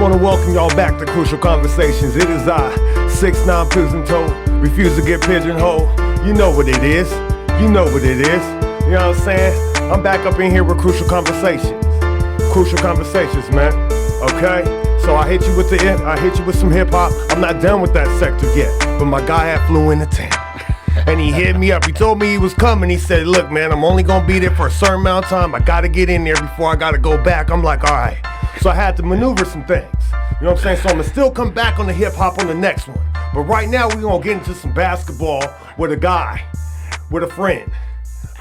want to welcome y'all back to Crucial Conversations. It is I, 6'9" Prison Toe, refuse to get pigeonholed. You know what it is. You know what it is. You know what I'm saying? I'm back up in here with Crucial Conversations. Crucial Conversations, man. Okay? So I hit you with some hip hop. I'm not done with that sector yet, but my guy had flew into town. And he hit me up. He told me he was coming. He said, look, man, I'm only going to be there for a certain amount of time. I got to get in there before I got to go back. I'm like, all right. So I had to maneuver some things. You know what I'm saying? So I'm going to still come back on the hip hop on the next one. But right now, we're going to get into some basketball with a guy, with a friend,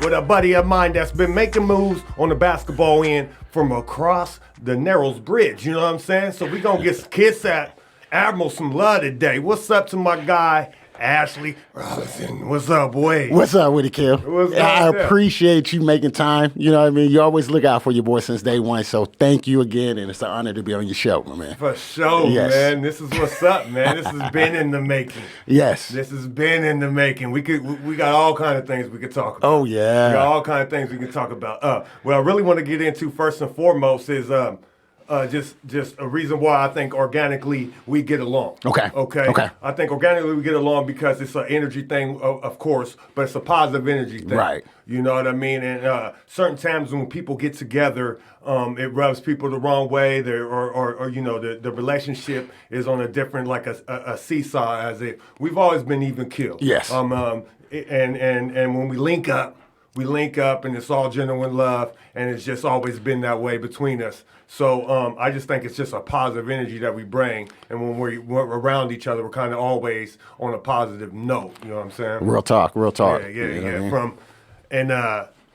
with a buddy of mine that's been making moves on the basketball end from across the Narrows Bridge. You know what I'm saying? So we're going to get Kitsap Admirals some love today. What's up to my guy, Ashley Robinson? What's up, boy? What's up with it, Kim? What's up? I appreciate you making time. You know what I mean? You always look out for your boy since day one. So thank you again, and it's an honor to be on your show, my man. For sure, Yes. man. This is what's up, man. This has been in the making. Yes. This has been in the making. We got all kind of things we could talk about. Oh, yeah. We got all kind of things we can talk about. What I really want to get into first and foremost is just a reason why I think organically we get along. Okay. I think organically we get along because it's an energy thing, of course, but it's a positive energy thing. Right. You know what I mean? And certain times when people get together, it rubs people the wrong way. Or you know, the relationship is on a different, like a seesaw, as if we've always been even killed. Yes. And when we link up, and it's all genuine love, and it's just always been that way between us. So I just think it's just a positive energy that we bring, and when we're around each other, we're kind of always on a positive note. You know what I'm saying? Real talk. Yeah. You know what I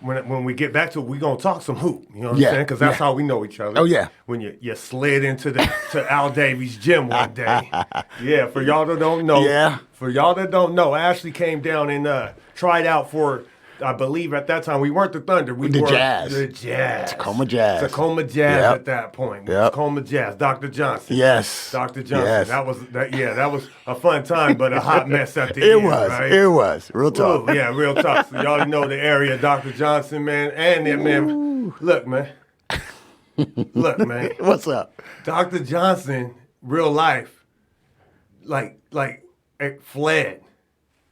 mean? When we get back to it, we're gonna talk some hoop. You know what Yeah, I'm saying? Because that's yeah. how we know each other. Oh, yeah. When you slid into to Al Davies' gym one day. Yeah. For y'all that don't know. Yeah. For y'all that don't know, Ashley came down and tried out for. I believe at that time we weren't the Thunder. We The were Jazz. The Jazz. Tacoma Jazz. Tacoma Jazz Yep. at that point. Yep. Tacoma Jazz. Dr. Johnson. Yes. Dr. Johnson. Yes. That was a fun time, but a hot mess at the It end. was. Right? It was. Real talk. Ooh, yeah, real talk. So y'all know the area, Dr. Johnson, man, and then, man, look, man. What's up? Dr. Johnson, real life, like it fled.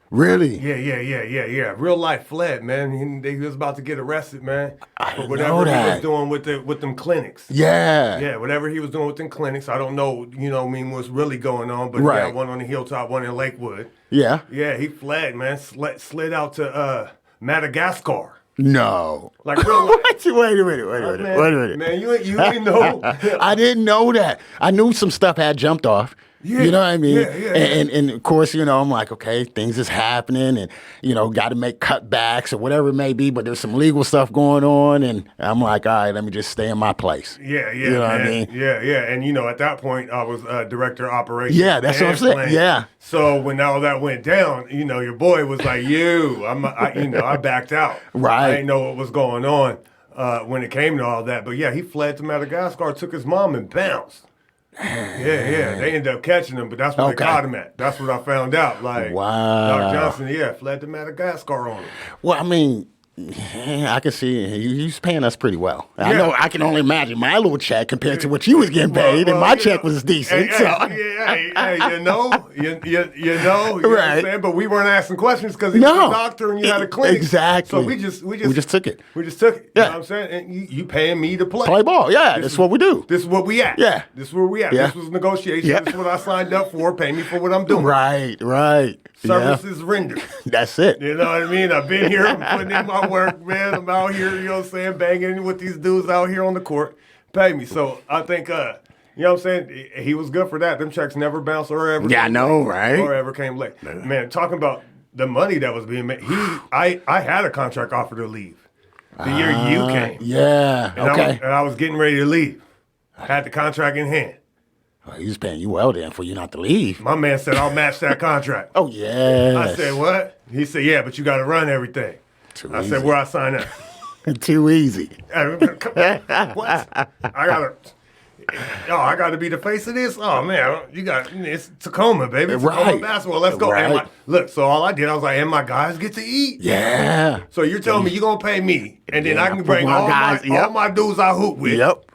Really? Yeah. Real life fled, man. He was about to get arrested, man. I For didn't whatever know he that. was doing with them clinics. Yeah. Yeah, whatever he was doing with them clinics. I don't know, what's really going on, but Right. he got one on the Hilltop, one in Lakewood. Yeah. Yeah, he fled, man. Slid out to Madagascar. No. Like real life. Wait a minute. Man, you ain't know. I didn't know that. I knew some stuff had jumped off. Yeah, You know what I mean? yeah. And of course, I'm like, okay, things is happening and, got to make cutbacks or whatever it may be, but there's some legal stuff going on. And I'm like, all right, let me just stay in my place. Yeah, You know man. what I mean? Yeah. And, at that point, I was director of operations. Yeah, that's what I'm saying. playing. Yeah. So when all that went down, your boy was like, I backed out. Right. I didn't know what was going on when it came to all that. But, yeah, he fled to Madagascar, took his mom, and bounced. Yeah. They ended up catching him, but that's where they caught him at. That's what I found out. Like, Wow. Doc Johnson, fled to Madagascar on him. Well, I mean, I can see he's paying us pretty well. I know. I can only imagine my little check compared to what you was getting paid, and my check was decent. Hey, you know what I'm Right. saying? But we weren't asking questions because he was a doctor and you had a clinic. Exactly. So we just took it. Yeah. You know what I'm saying? And you paying me to play. Play ball. Yeah, that's what we do. This is what we at. Yeah. This is where we at. Yeah. This was negotiation. Yeah. This is what I signed up for. Pay me for what I'm doing. Right. Services rendered. That's it. You know what I mean? I've been here. I'm putting in my work, man. I'm out here, you know what I'm saying, banging with these dudes out here on the court. Pay me. So I think, you know what I'm saying? He was good for that. Them checks never bounced or ever. Yeah, I know, right? Or ever came late. Man, talking about the money that was being made. I had a contract offer to leave the year you came. Yeah. And I was getting ready to leave. I had the contract in hand. Well, he was paying you well then for you not to leave. My man said, I'll match that contract. Oh, yeah. I said, what? He said, yeah, but you got to run everything. I said, where I sign up? Too easy. What? I gotta be the face of this. Oh man, it's Tacoma, baby. Tacoma Right. basketball. Let's go. Right. Look, so all I did, I was like, and my guys get to eat. Yeah. So you're telling me you're gonna pay me, and then Yeah, I can bring my guys, all my dudes I hoop with. Yep.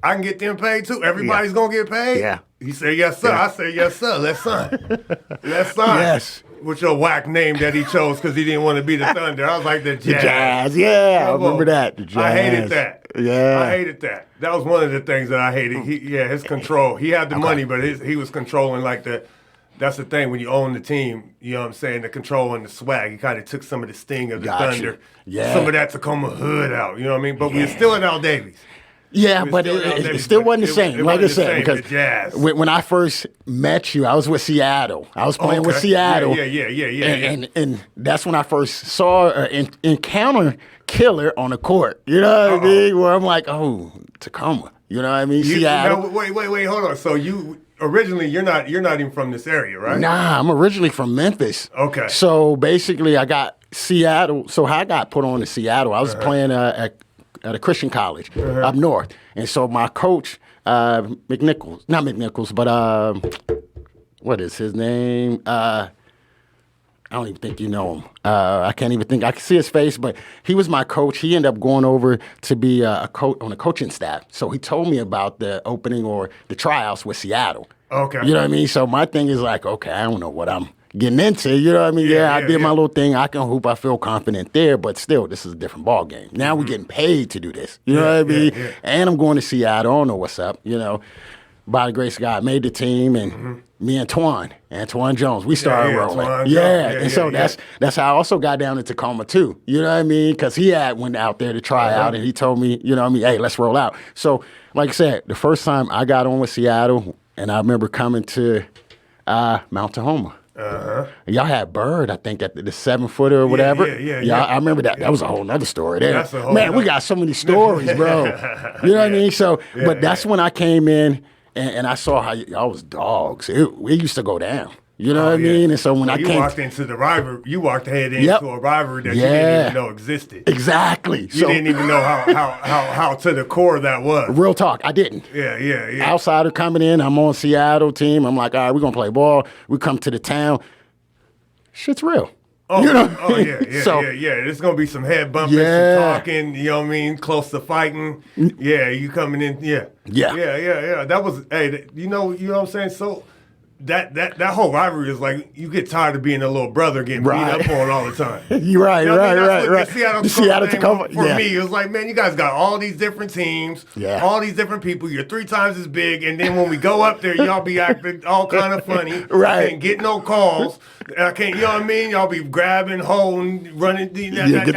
I can get them paid too. Everybody's gonna get paid. Yeah. He said, yes, sir. I said, yes, sir. Let's sign. Let's sign. Yes. With your whack name that he chose because he didn't want to be the Thunder. I was like, the Jazz. The Jazz, yeah. I remember that. The Jazz. I hated that. Yeah. I hated that. That was one of the things that I hated. His control. He had the money, but he was controlling like the. That's the thing when you own the team. You know what I'm saying? The control and the swag. He kind of took some of the sting of the Thunder. Yeah. Some of that Tacoma hood out. You know what I mean? But we were still in Al Davies. Yeah, but it still wasn't the same. Like I said, because when I first met you, I was with Seattle. I was playing with Seattle. Yeah. And that's when I first saw encounter Killer on the court. You know what I mean? Where I'm like, oh, Tacoma. You know what I mean? Seattle. Wait, hold on. So you originally you're not even from this area, right? Nah, I'm originally from Memphis. Okay. So basically, I got Seattle. So how I got put on to Seattle, I was playing at a Christian college up north. And so my coach, not McNichols, but what is his name? I don't even think you know him. I can't even think. I can see his face, but he was my coach. He ended up going over to be a coach on the coaching staff. So he told me about the opening or the tryouts with Seattle. Okay. You know what I mean? So my thing is like, okay, I don't know what I'm getting into. You know what I mean? Yeah, I did my little thing. I can hoop. I feel confident there, but still, this is a different ball game. Now we're getting paid to do this. You know what I mean? And I'm going to Seattle. I don't know what's up. You know, by the grace of God, made the team, and me and Antoine Jones, we started rolling. And so that's how I also got down to Tacoma too. You know what I mean? Because he went out there to try out, and he told me, you know what I mean? Hey, let's roll out. So, like I said, the first time I got on with Seattle, and I remember coming to Mount Tahoma. Y'all had Bird, I think, at the 7-footer or whatever. Yeah. I remember that. That was a whole nother story there. Man, we got so many stories, bro. You know what I mean? So, but that's when I came in and I saw how y'all was dogs. We used to go down. You know what I mean? And so when you walked into the rivalry, you walked ahead into a rivalry that you didn't even know existed. Exactly. You didn't even know how to the core that was. Real talk, I didn't. Yeah. Outsider coming in, I'm on Seattle team. I'm like, all right, we're gonna play ball. We come to the town. Shit's real. Oh, you know There's gonna be some head bumping, some talking. You know what I mean? Close to fighting. Yeah, you coming in. Yeah. That was you know what I'm saying? So. That whole rivalry is like you get tired of being a little brother getting beat up on all the time. You're right, you know right. The Seattle Tacoma for me, it was like, man, you guys got all these different teams, all these different people. You're 3 times as big, and then when we go up there, y'all be acting all kind of funny. Right. I can't get no calls. I can't. You know what I mean? Y'all be grabbing, holding, running. You know what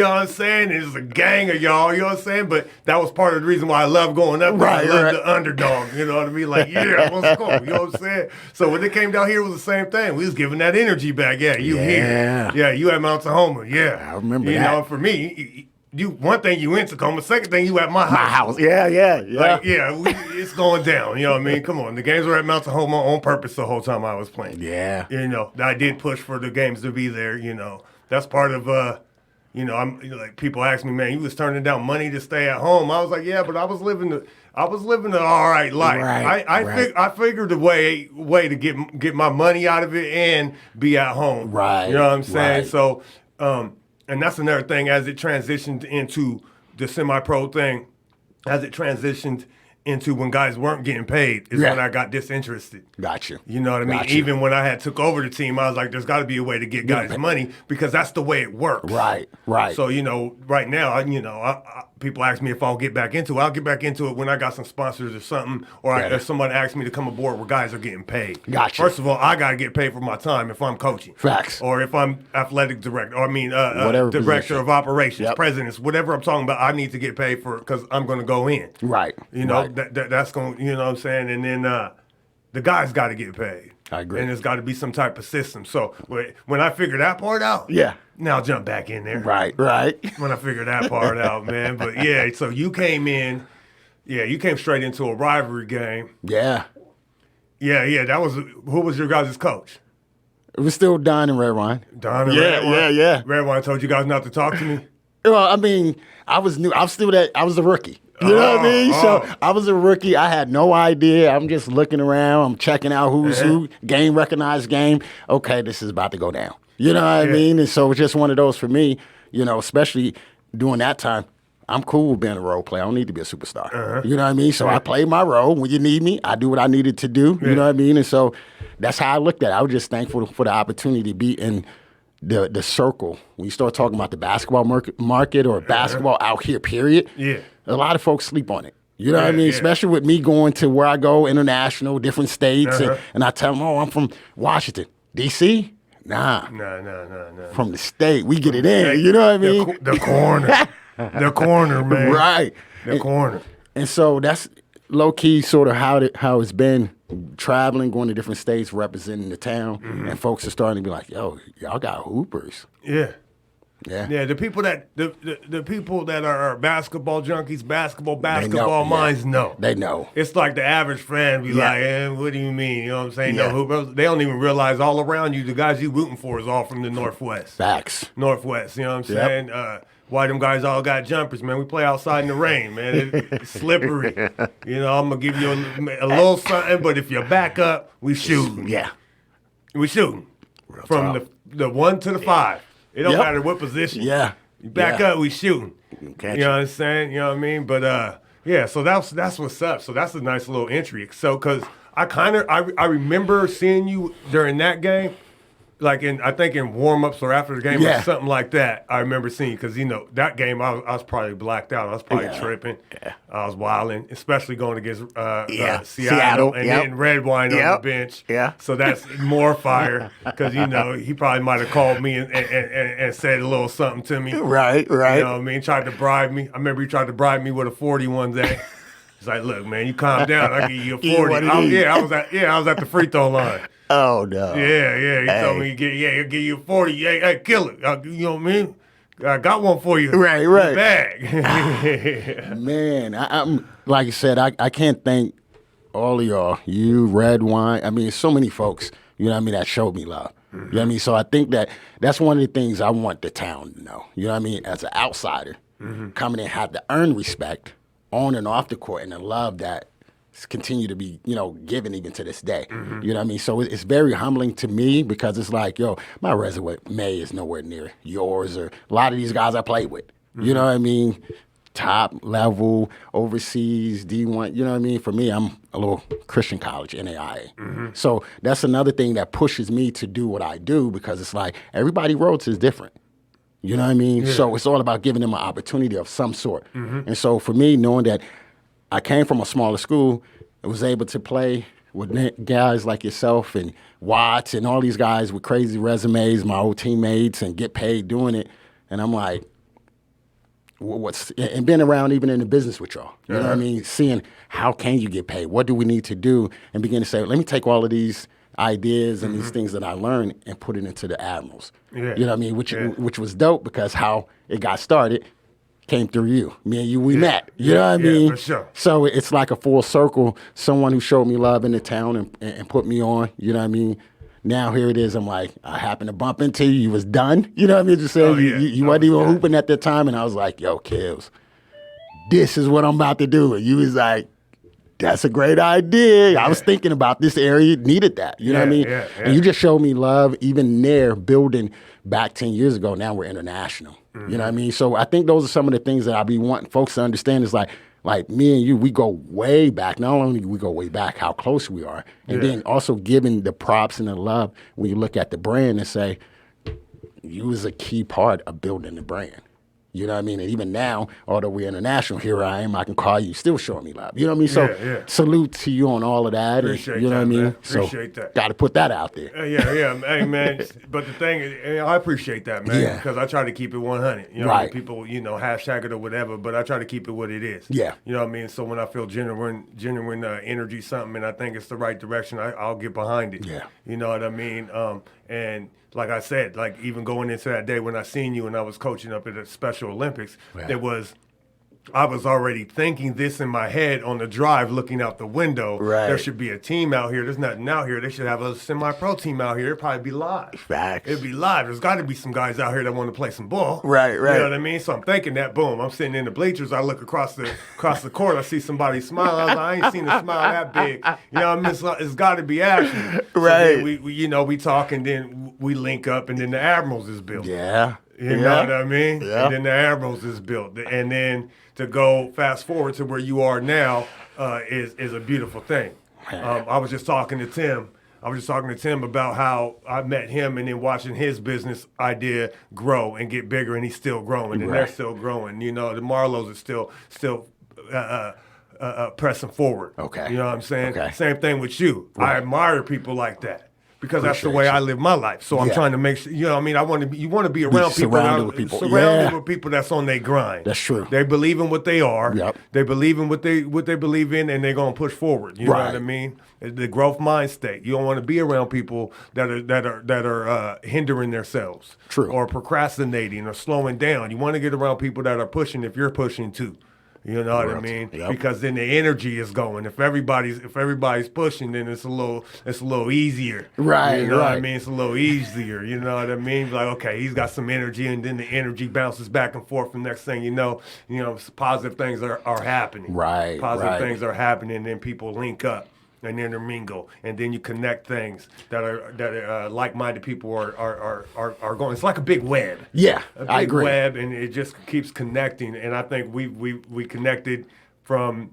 I'm saying? It's a gang of y'all. You know what I'm saying? But that was part of the reason why I love going up there. I love the underdog. You know what I mean? Like, let's go. You know what I'm saying? So when they came down here, it was the same thing. We was giving that energy back. Yeah, you here. Yeah, you at Mount Tahoma. Yeah. I remember that. You know, for me, one thing you in Tacoma, second thing you at my house. My house. Yeah. Like, it's going down. You know what I mean? Come on. The games were at Mount Tahoma on purpose the whole time I was playing. Yeah. You know, I did push for the games to be there. You know, that's part of, I'm like people ask me, man, you was turning down money to stay at home. I was like, yeah, but I was living an all right life. I figured a way to get my money out of it and be at home. Right. You know what I'm saying? Right. So, and that's another thing as it transitioned into the semi-pro thing, as it transitioned into when guys weren't getting paid is when I got disinterested. Gotcha. You know what I mean? Even when I took over the team, I was like, there's got to be a way to get guys money because that's the way it works. Right. So, right now, people ask me if I'll get back into it. I'll get back into it when I got some sponsors or something, or if someone asks me to come aboard where guys are getting paid. Gotcha. First of all, I got to get paid for my time if I'm coaching. Facts. Or if I'm athletic director, or director position. of operations, presidents, whatever I'm talking about, I need to get paid for because I'm going to go in. Right. That's going, you know what I'm saying? And then the guys got to get paid. I agree. And there's got to be some type of system. So when I figure that part out, now jump back in there. Right. When I figure that part out, man. But so you came in, you came straight into a rivalry game. Yeah. That was, who was your guys' coach? It was still Don and Red Wine. Don and Red Wine? Yeah. Red Wine told you guys not to talk to me? Well, I mean, I was new. I was a rookie. You know what I mean? So I was a rookie. I had no idea. I'm just looking around. I'm checking out who's who. Game recognized game. Okay, this is about to go down. You know what I mean? And so it's just one of those for me, especially during that time. I'm cool with being a role player. I don't need to be a superstar. You know what I mean? So I play my role. When you need me, I do what I needed to do. You know what I mean? And so that's how I looked at it. I was just thankful for the opportunity to be in the circle. When you start talking about the basketball market or basketball out here, period, a lot of folks sleep on it. You know what I mean? Especially with me going to where I go, international, different states, and I tell them, oh, I'm from Washington, D.C.? Nah. No. From the state, we get it in. You know what I mean? The corner. The corner, man. Right. The corner. And so that's low-key sort of how it's been traveling, going to different states, representing the town, and folks are starting to be like, yo, y'all got hoopers. Yeah. Yeah. The people that the people that are basketball junkies, basketball know, minds know. They know. It's like the average fan be like, what do you mean? You know what I'm saying? Yeah. No hoopers. They don't even realize all around you, the guys you rooting for is all from the Northwest. Facts. Northwest, you know what I'm saying? Why them guys all got jumpers, man? We play outside in the rain, man. It's slippery. You know, I'm going to give you a little something, but if you back up, we shooting. Yeah. We shooting. Real From tough. the 1 to the 5. It don't matter what position. Yeah. You back up, we shooting. Catch You know what I'm saying? You know what I mean? But so that's what's up. So that's a nice little entry. So because I remember seeing you during that game, like I think in warm-ups or after the game or something like that. I remember seeing you because, you know, that game I was probably blacked out. I was probably tripping. Yeah. I was wilding, especially going against Seattle. and then Red Wine on the bench. Yeah. So that's more fire because, you know, he probably might have called me and said a little something to me. Right. You know what I mean? Tried to bribe me. I remember he tried to bribe me with a 40 one day. He's like, look, man, you calm down. I'll give you a 40. I was at the free throw line. Oh, no. Yeah. He told me, he'll give you a 40. Hey, kill it. You know what I mean? I got one for you. Right. Bag. Man, I'm like I said, I can't thank all of y'all. You, Red Wine. I mean, so many folks, you know what I mean, that showed me love. You know what I mean? So I think that's one of the things I want the town to know. You know what I mean? As an outsider, coming in, have to earn respect on and off the court and the love that continue to be, you know, given even to this day. You know what I mean? So it's very humbling to me because it's like, yo, my resume is nowhere near yours or a lot of these guys I played with. You know what I mean? Top level, overseas, D1, you know what I mean? For me, I'm a little Christian college, NAIA. So that's another thing that pushes me to do what I do because it's like everybody's roads is different. You know what I mean? So it's all about giving them an opportunity of some sort. And so for me, knowing that I came from a smaller school, I was able to play with guys like yourself and Watts and all these guys with crazy resumes, my old teammates, and get paid doing it. And I'm like, and being around even in the business with y'all, you know what I mean? Seeing how can you get paid? What do we need to do? And begin to say, let me take all of these ideas and these things that I learned and put it into the Admirals. You know what I mean? Which was dope because how it got started came through you. Me and you, we met. You know what I mean? For sure. So it's like a full circle. Someone who showed me love in the town and put me on. You know what I mean? Now here it is. I'm like, I happened to bump into you. You was done. You know what I mean? Just saying you wasn't even hooping at the time. And I was like, yo, Kills, this is what I'm about to do. And you was like, that's a great idea. I was thinking about this area, needed that. You know what I mean? And you just showed me love even there building back 10 years ago. Now we're international. You know what I mean? So I think those are some of the things that I be wanting folks to understand is like me and you, we go way back. Not only do we go way back, how close we are. And then also giving the props and the love when you look at the brand and say, you was a key part of building the brand. You know what I mean? And even now, although we're international, here I am, I can call you, still showing me love. You know what I mean? So salute to you on all of that. Appreciate you know that, what I mean? man. Appreciate that. Got to put that out there. Hey, man. But the thing is, I appreciate that, man, because I try to keep it 100. You know, people, you know, hashtag it or whatever, but I try to keep it what it is. Yeah. You know what I mean? So when I feel genuine energy, something, and I think it's the right direction, I'll get behind it. Yeah. You know what I mean? And like I said, like even going into that day when I seen you and I was coaching up at the Special Olympics, I was already thinking this in my head on the drive, looking out the window. There should be a team out here. There's nothing out here. They should have a semi-pro team out here. It'd probably be live. Facts. It'd be live. There's got to be some guys out here that want to play some ball. Right. You know what I mean? So I'm thinking that, boom, I'm sitting in the bleachers. I look across the court. I see somebody smile. I was like, I ain't seen a smile that big. You know what I mean? It's got to be action. So then we talk, and then we link up, and then the Admirals is built. Yeah. You know what I mean? Yeah. And then the Admirals is built. And then to go fast forward to where you are now is a beautiful thing. I was just talking to Tim. About how I met him and then watching his business idea grow and get bigger, and he's still growing, and they're still growing. You know, the Marlows are still pressing forward. Okay. You know what I'm saying? Okay. Same thing with you. I admire people like that. Because that's the way I live my life. So I'm trying to make sure, you know what I mean? You want to be around people. Surrounded with people. Surrounded with people that's on their grind. That's true. They believe in what they are. Yep. They believe in what they believe in, and they're going to push forward. You know what I mean? The growth mind state. You don't want to be around people that are hindering themselves. True. Or procrastinating or slowing down. You want to get around people that are pushing if you're pushing too. You know what I mean? Yep. Because then the energy is going. If everybody's pushing, then it's a little easier. Right. You know what I mean? It's a little easier. You know what I mean? Like, okay, he's got some energy, and then the energy bounces back and forth. And next thing you know, positive things are happening. Right. Positive things are happening, and then people link up and intermingle, and then you connect things that are like-minded people are going. It's like a big web. Yeah, I agree. Web, and it just keeps connecting. And I think we connected from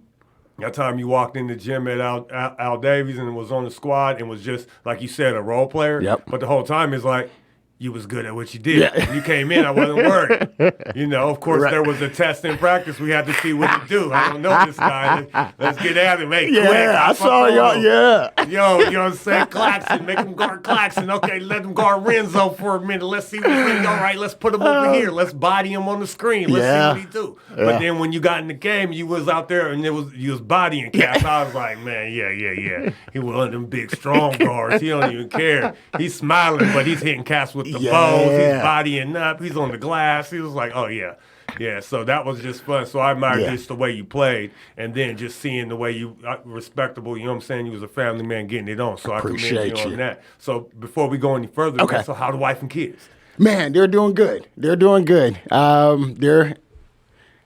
that time you walked in the gym at Al Davies and was on the squad and was just like you said, a role player. Yep. But the whole time is like, you was good at what you did. Yeah. When you came in, I wasn't worried. Of course, there was a test in practice. We had to see what to do. I don't know this guy. Let's get at him. Hey, quick. I saw y'all. Yeah. Yo, you know what I'm saying? Claxton, make him guard Claxton. Okay, let him guard Renzo for a minute. Let's see what he do. All right, let's put him over here. Let's body him on the screen. Let's see what he do. Yeah. But then when you got in the game, you was out there and you was bodying cats. I was like, man, yeah. He was one of them big, strong guards. He don't even care. He's smiling, but he's hitting cats with the bows. He's bodying up. He's on the glass. He was like, oh, yeah. Yeah, so that was just fun. So I admired just the way you played, and then just seeing the way you respectable. You know what I'm saying? You was a family man getting it on. So I commend you on that. So before we go any further, so how the wife and kids? Man, they're doing good.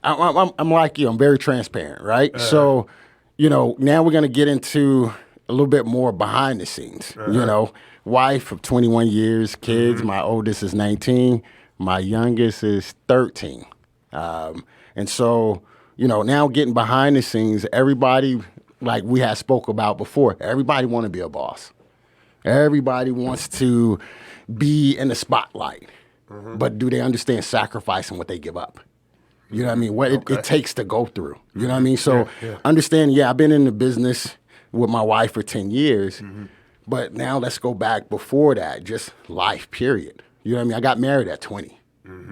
I'm like you. I'm very transparent, right? So, now we're gonna get into a little bit more behind the scenes. Wife of 21 years, kids. My oldest is 19. My youngest is 13. And so, now getting behind the scenes, everybody, like we had spoke about before, everybody want to be a boss. Everybody wants to be in the spotlight. But do they understand sacrificing what they give up? You know what I mean? What it takes to go through. You know what I mean? So understand, I've been in the business with my wife for 10 years. But now let's go back before that, just life, period. You know what I mean? I got married at 20.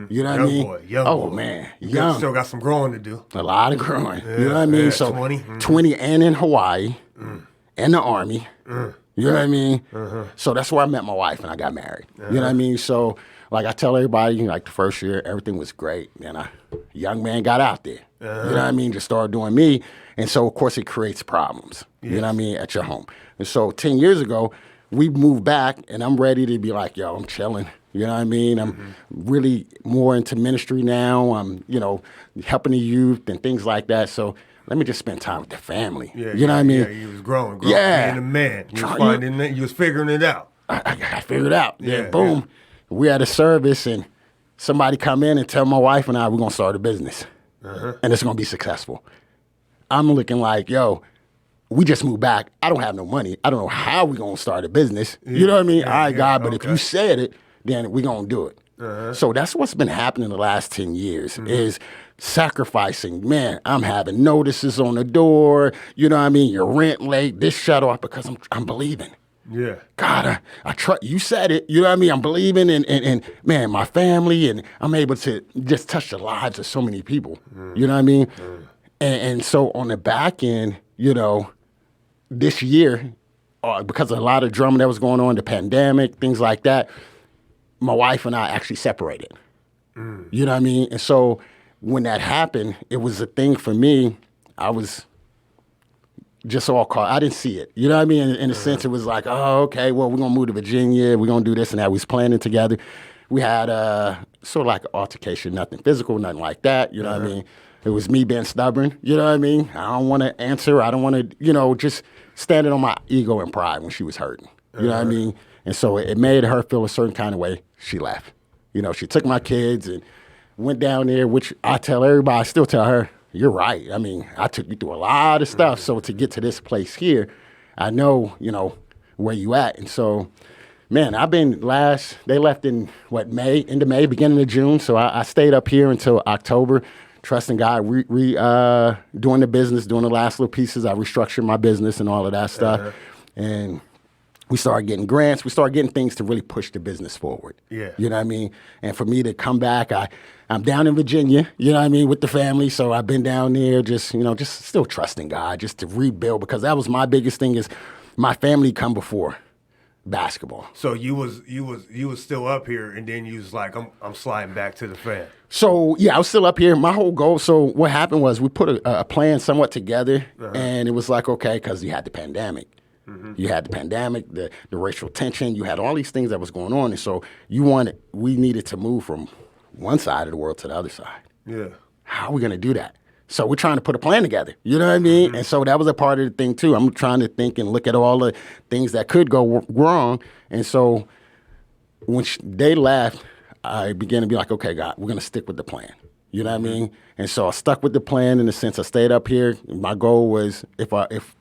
You know what I mean? Young boy. Man, young. Still got some growing to do. A lot of growing. You know what I mean? So 20 and in Hawaii and the Army. You know what I mean? So that's where I met my wife and I got married. You know what I mean? So like I tell everybody, like the first year, everything was great. And a young man got out there. You know what I mean? Just started doing me. And so, of course, it creates problems, you know what I mean, at your home. And so 10 years ago, we moved back, and I'm ready to be like, yo, I'm chilling. You know what I mean? I'm really more into ministry now. I'm, helping the youth and things like that. So let me just spend time with the family. You know what I mean? Yeah, you was growing, being a man. You was finding it, you was figuring it out. I figured it out. Boom. We had a service, and somebody come in and tell my wife and I, we're going to start a business. And it's going to be successful. I'm looking like, yo, we just moved back. I don't have no money. I don't know how we going to start a business. You know what I mean? All right, God, but if you said it, then we going to do it. So that's what's been happening the last 10 years is sacrificing. Man, I'm having notices on the door. You know what I mean? Your rent late, this shut off because I'm believing. Yeah. God, I trust you said it. You know what I mean? I'm believing in man, my family, and I'm able to just touch the lives of so many people. You know what I mean? And so on the back end, this year, because of a lot of drama that was going on, the pandemic, things like that, my wife and I actually separated. You know what I mean? And so when that happened, it was a thing for me. I was just all caught. I didn't see it. You know what I mean? In a sense, it was like, oh, okay, well, we're going to move to Virginia. We're going to do this and that. We was planning together. We had sort of like an altercation, nothing physical, nothing like that. You know what I mean? It was me being stubborn. You know what I mean? I don't want to answer. I don't want to, just standing on my ego and pride when she was hurting. You know what I mean? And so it made her feel a certain kind of way. She left. You know, she took my kids and went down there, which I tell everybody, I still tell her, you're right. I mean, I took you through a lot of stuff. So to get to this place here, I know, you know, where you at. And so, man, they left in end of May, beginning of June. So I stayed up here until October, trusting God, doing the business, doing the last little pieces. I restructured my business and all of that stuff. And we started getting grants. We started getting things to really push the business forward. Yeah. You know what I mean? And for me to come back, I'm down in Virginia, you know what I mean, with the family. So I've been down there just still trusting God, just to rebuild, because that was my biggest thing is my family come before basketball. So you was still up here, and then you was like, I'm sliding back to the fan. So yeah, I was still up here. My whole goal. So what happened was we put a plan somewhat together, and it was like, okay, because you had the pandemic. You had the pandemic, the racial tension. You had all these things that was going on, and so we needed to move from one side of the world to the other side. Yeah. How are we going to do that? So we're trying to put a plan together. You know what I mean? And so that was a part of the thing too. I'm trying to think and look at all the things that could go wrong. And so when they left, I began to be like, okay, God, we're going to stick with the plan. You know what I mean? And so I stuck with the plan in the sense I stayed up here. My goal was if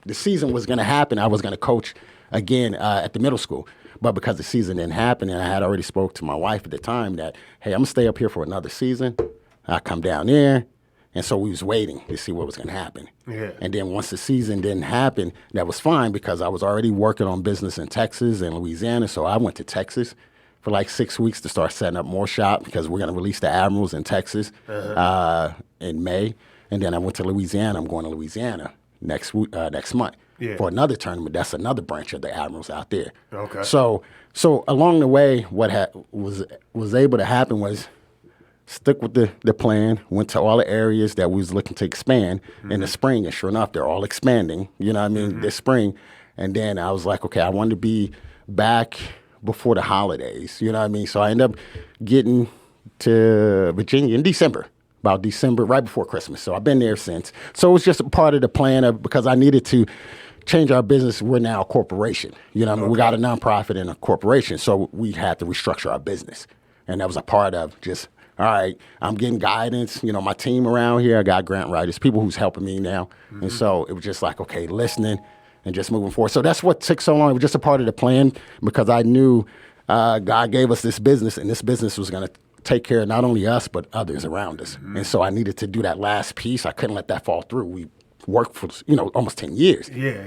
the season was going to happen, I was going to coach again at the middle school. But because the season didn't happen, and I had already spoke to my wife at the time that, hey, I'm going to stay up here for another season. I come down there. And so we was waiting to see what was going to happen. Yeah. And then once the season didn't happen, that was fine because I was already working on business in Texas and Louisiana. So I went to Texas for like 6 weeks to start setting up more shop because we're going to release the Admirals in Texas in May. And then I went to Louisiana. I'm going to Louisiana next month for another tournament. That's another branch of the Admirals out there. Okay. So along the way, what was able to happen was stick with the plan, went to all the areas that we was looking to expand in the spring, and sure enough, they're all expanding, you know what I mean, this spring. And then I was like, okay, I wanted to be back before the holidays, you know what I mean? So I ended up getting to Virginia in about December, right before Christmas. So I've been there since. So it was just a part of the plan because I needed to change our business. We're now a corporation, you know what I mean? We got a nonprofit and a corporation, so we had to restructure our business. And that was a part of just, all right, I'm getting guidance. You know, my team around here, I got grant writers, people who's helping me now. And so it was just like, okay, listening and just moving forward. So that's what took so long. It was just a part of the plan because I knew God gave us this business, and this business was going to take care of not only us, but others around us. And so I needed to do that last piece. I couldn't let that fall through. We worked for, almost 10 years. Yeah.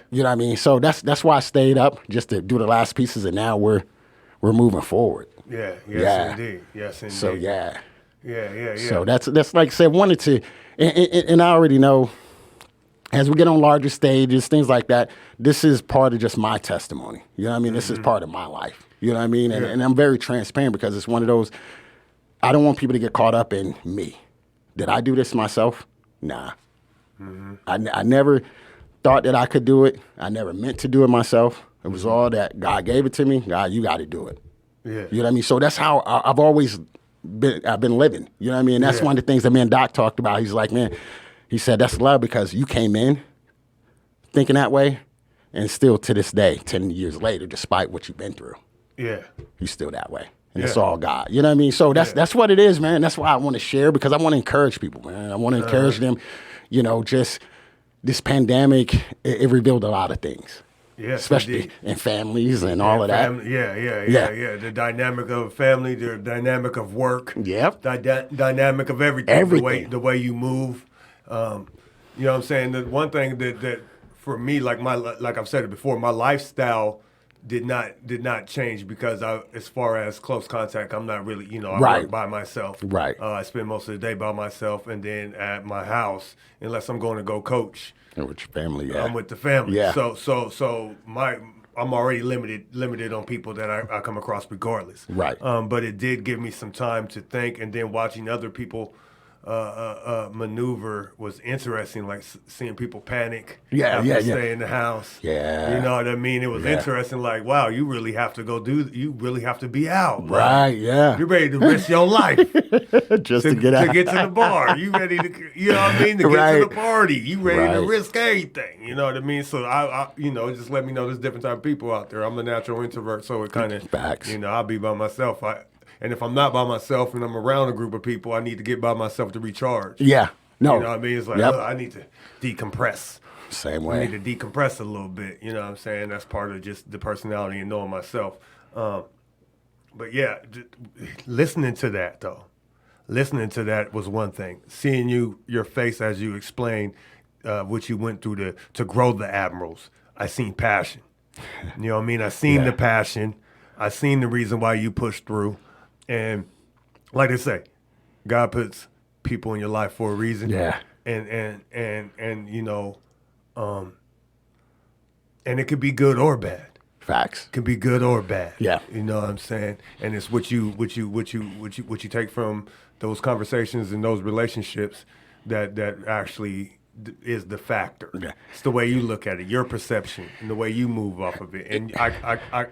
You know what I mean? So that's why I stayed up, just to do the last pieces, and now we're moving forward. Yes, indeed. So Yeah. So that's like I said, wanted to, and I already know, as we get on larger stages, things like that, this is part of just my testimony. You know what I mean? This is part of my life. You know what I mean? And I'm very transparent because it's one of those, I don't want people to get caught up in me. Did I do this myself? Nah. I never thought that I could do it. I never meant to do it myself. It was all that God gave it to me. God, you got to do it. Yeah. You know what I mean? So that's how I've always been living. You know what I mean? And that's one of the things that me and Doc talked about. He's like, man, he said, that's love because you came in thinking that way, and still to this day, 10 years later, despite what you've been through, you're still that way. And it's all God. You know what I mean? So that's what it is, man. That's why I want to share, because I want to encourage people, man. I want to encourage them, just this pandemic, it revealed a lot of things. Yes, especially indeed. In families and all of that. Yeah. The dynamic of family, the dynamic of work. Yep. Dynamic of everything. The way you move. You know what I'm saying? The one thing that for me, like I've said it before, my lifestyle did not change because as far as close contact, I'm not really, I work by myself. Right. I spend most of the day by myself, and then at my house, unless I'm going to go coach. And with your family, I'm with the family. Yeah. So I'm already limited on people that I come across regardless. Right. But it did give me some time to think, and then watching other people maneuver was interesting, like seeing people panic. Stay in the house. Yeah. You know what I mean? It was interesting, like, wow, you really have to you really have to be out. Right, yeah. You're ready to risk your life. Just to get out. To get to the bar. You ready to, you know what I mean? To get to the party. You ready to risk everything. You know what I mean? So I it just let me know there's different type of people out there. I'm a natural introvert, so it kind of, Facts. I'll be by myself. And if I'm not by myself and I'm around a group of people, I need to get by myself to recharge. Yeah. No. You know what I mean? It's like, Yep. I need to decompress. Same I way. need to decompress a little bit. You know what I'm saying? That's part of just the personality and knowing myself. But yeah, listening to that though. Listening to that was one thing. Seeing your face as you explained what you went through to grow the Admirals, I seen passion. You know what I mean? I seen the passion. I seen the reason why you pushed through. And like they say, God puts people in your life for a reason. Yeah. And you know, and it could be good or bad. Facts. Can be good or bad. Yeah. You know what I'm saying? And it's what you take from those conversations and those relationships that actually is the factor. Yeah. It's the way you look at it, your perception, and the way you move off of it. And I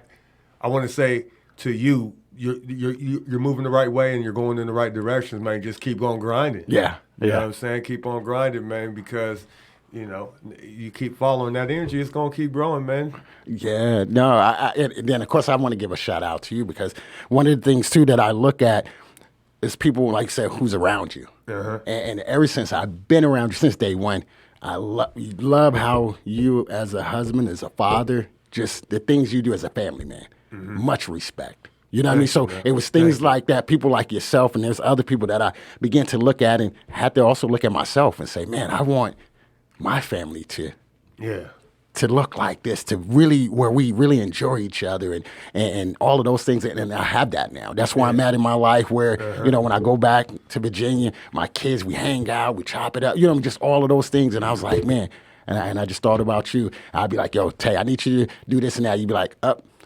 want to say to you, you're moving the right way and you're going in the right direction, man. Just keep on grinding. Yeah. You know what I'm saying? Keep on grinding, man, because you know, you keep following that energy, it's going to keep growing, man. Yeah, no, and then, of course, I want to give a shout out to you because one of the things, too, that I look at is people, like I said, who's around you. Uh-huh. And ever since I've been around you, since day one, I love how you, as a husband, as a father, just the things you do as a family man. Mm-hmm. Much respect. You know what I mean? So it was things like that, people like yourself, and there's other people that I began to look at and had to also look at myself and say, man, I want my family to look like this, to really, where we really enjoy each other and all of those things. And I have that now. That's where I'm at in my life where, you know, when I go back to Virginia, my kids, we hang out, we chop it up, you know, just all of those things. And I was like, man, and I just thought about you. I'd be like, yo, Tay, I need you to do this and that. You'd be like,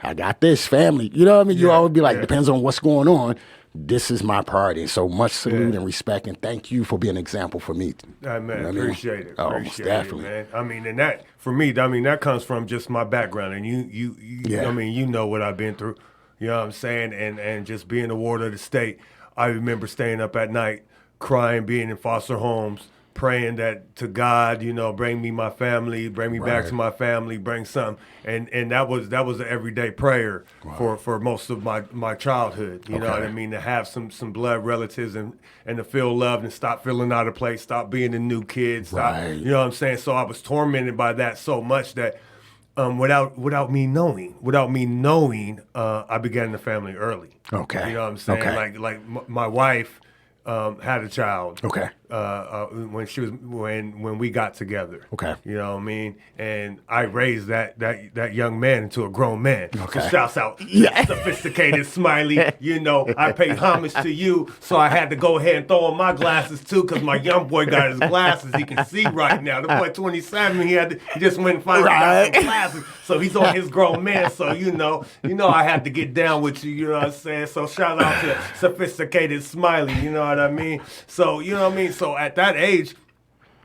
I got this, family. You know what I mean? You always be like, depends on what's going on. This is my priority. So much salute and respect, and thank you for being an example for me. Man, you know appreciate it. Oh, appreciate definitely. it, man. I mean, and that, for me, I mean, that comes from just my background. And you I mean, you know what I've been through. You know what I'm saying? And just being a ward of the state, I remember staying up at night, crying, being in foster homes, praying that to God, you know, bring me my family, bring me back to my family, bring something. And that was an everyday prayer for most of my childhood. You know what I mean? To have some blood relatives and to feel loved and stop feeling out of place, stop being a new kid. Stop, you know what I'm saying? So I was tormented by that so much that without me knowing, I began the family early. Okay. You know what I'm saying? Okay. Like my wife had a child. Okay. When we got together. Okay. You know what I mean? And I raised that young man into a grown man. Okay. So shouts out, sophisticated Smiley. You know, I paid homage to you, so I had to go ahead and throw on my glasses too, because my young boy got his glasses. He can see right now. The boy 27, he just went and finally got some glasses. So he's on his grown man. So you know, I had to get down with you. You know what I'm saying? So shout out to sophisticated Smiley. You know what I mean? So you know what I mean? So at that age,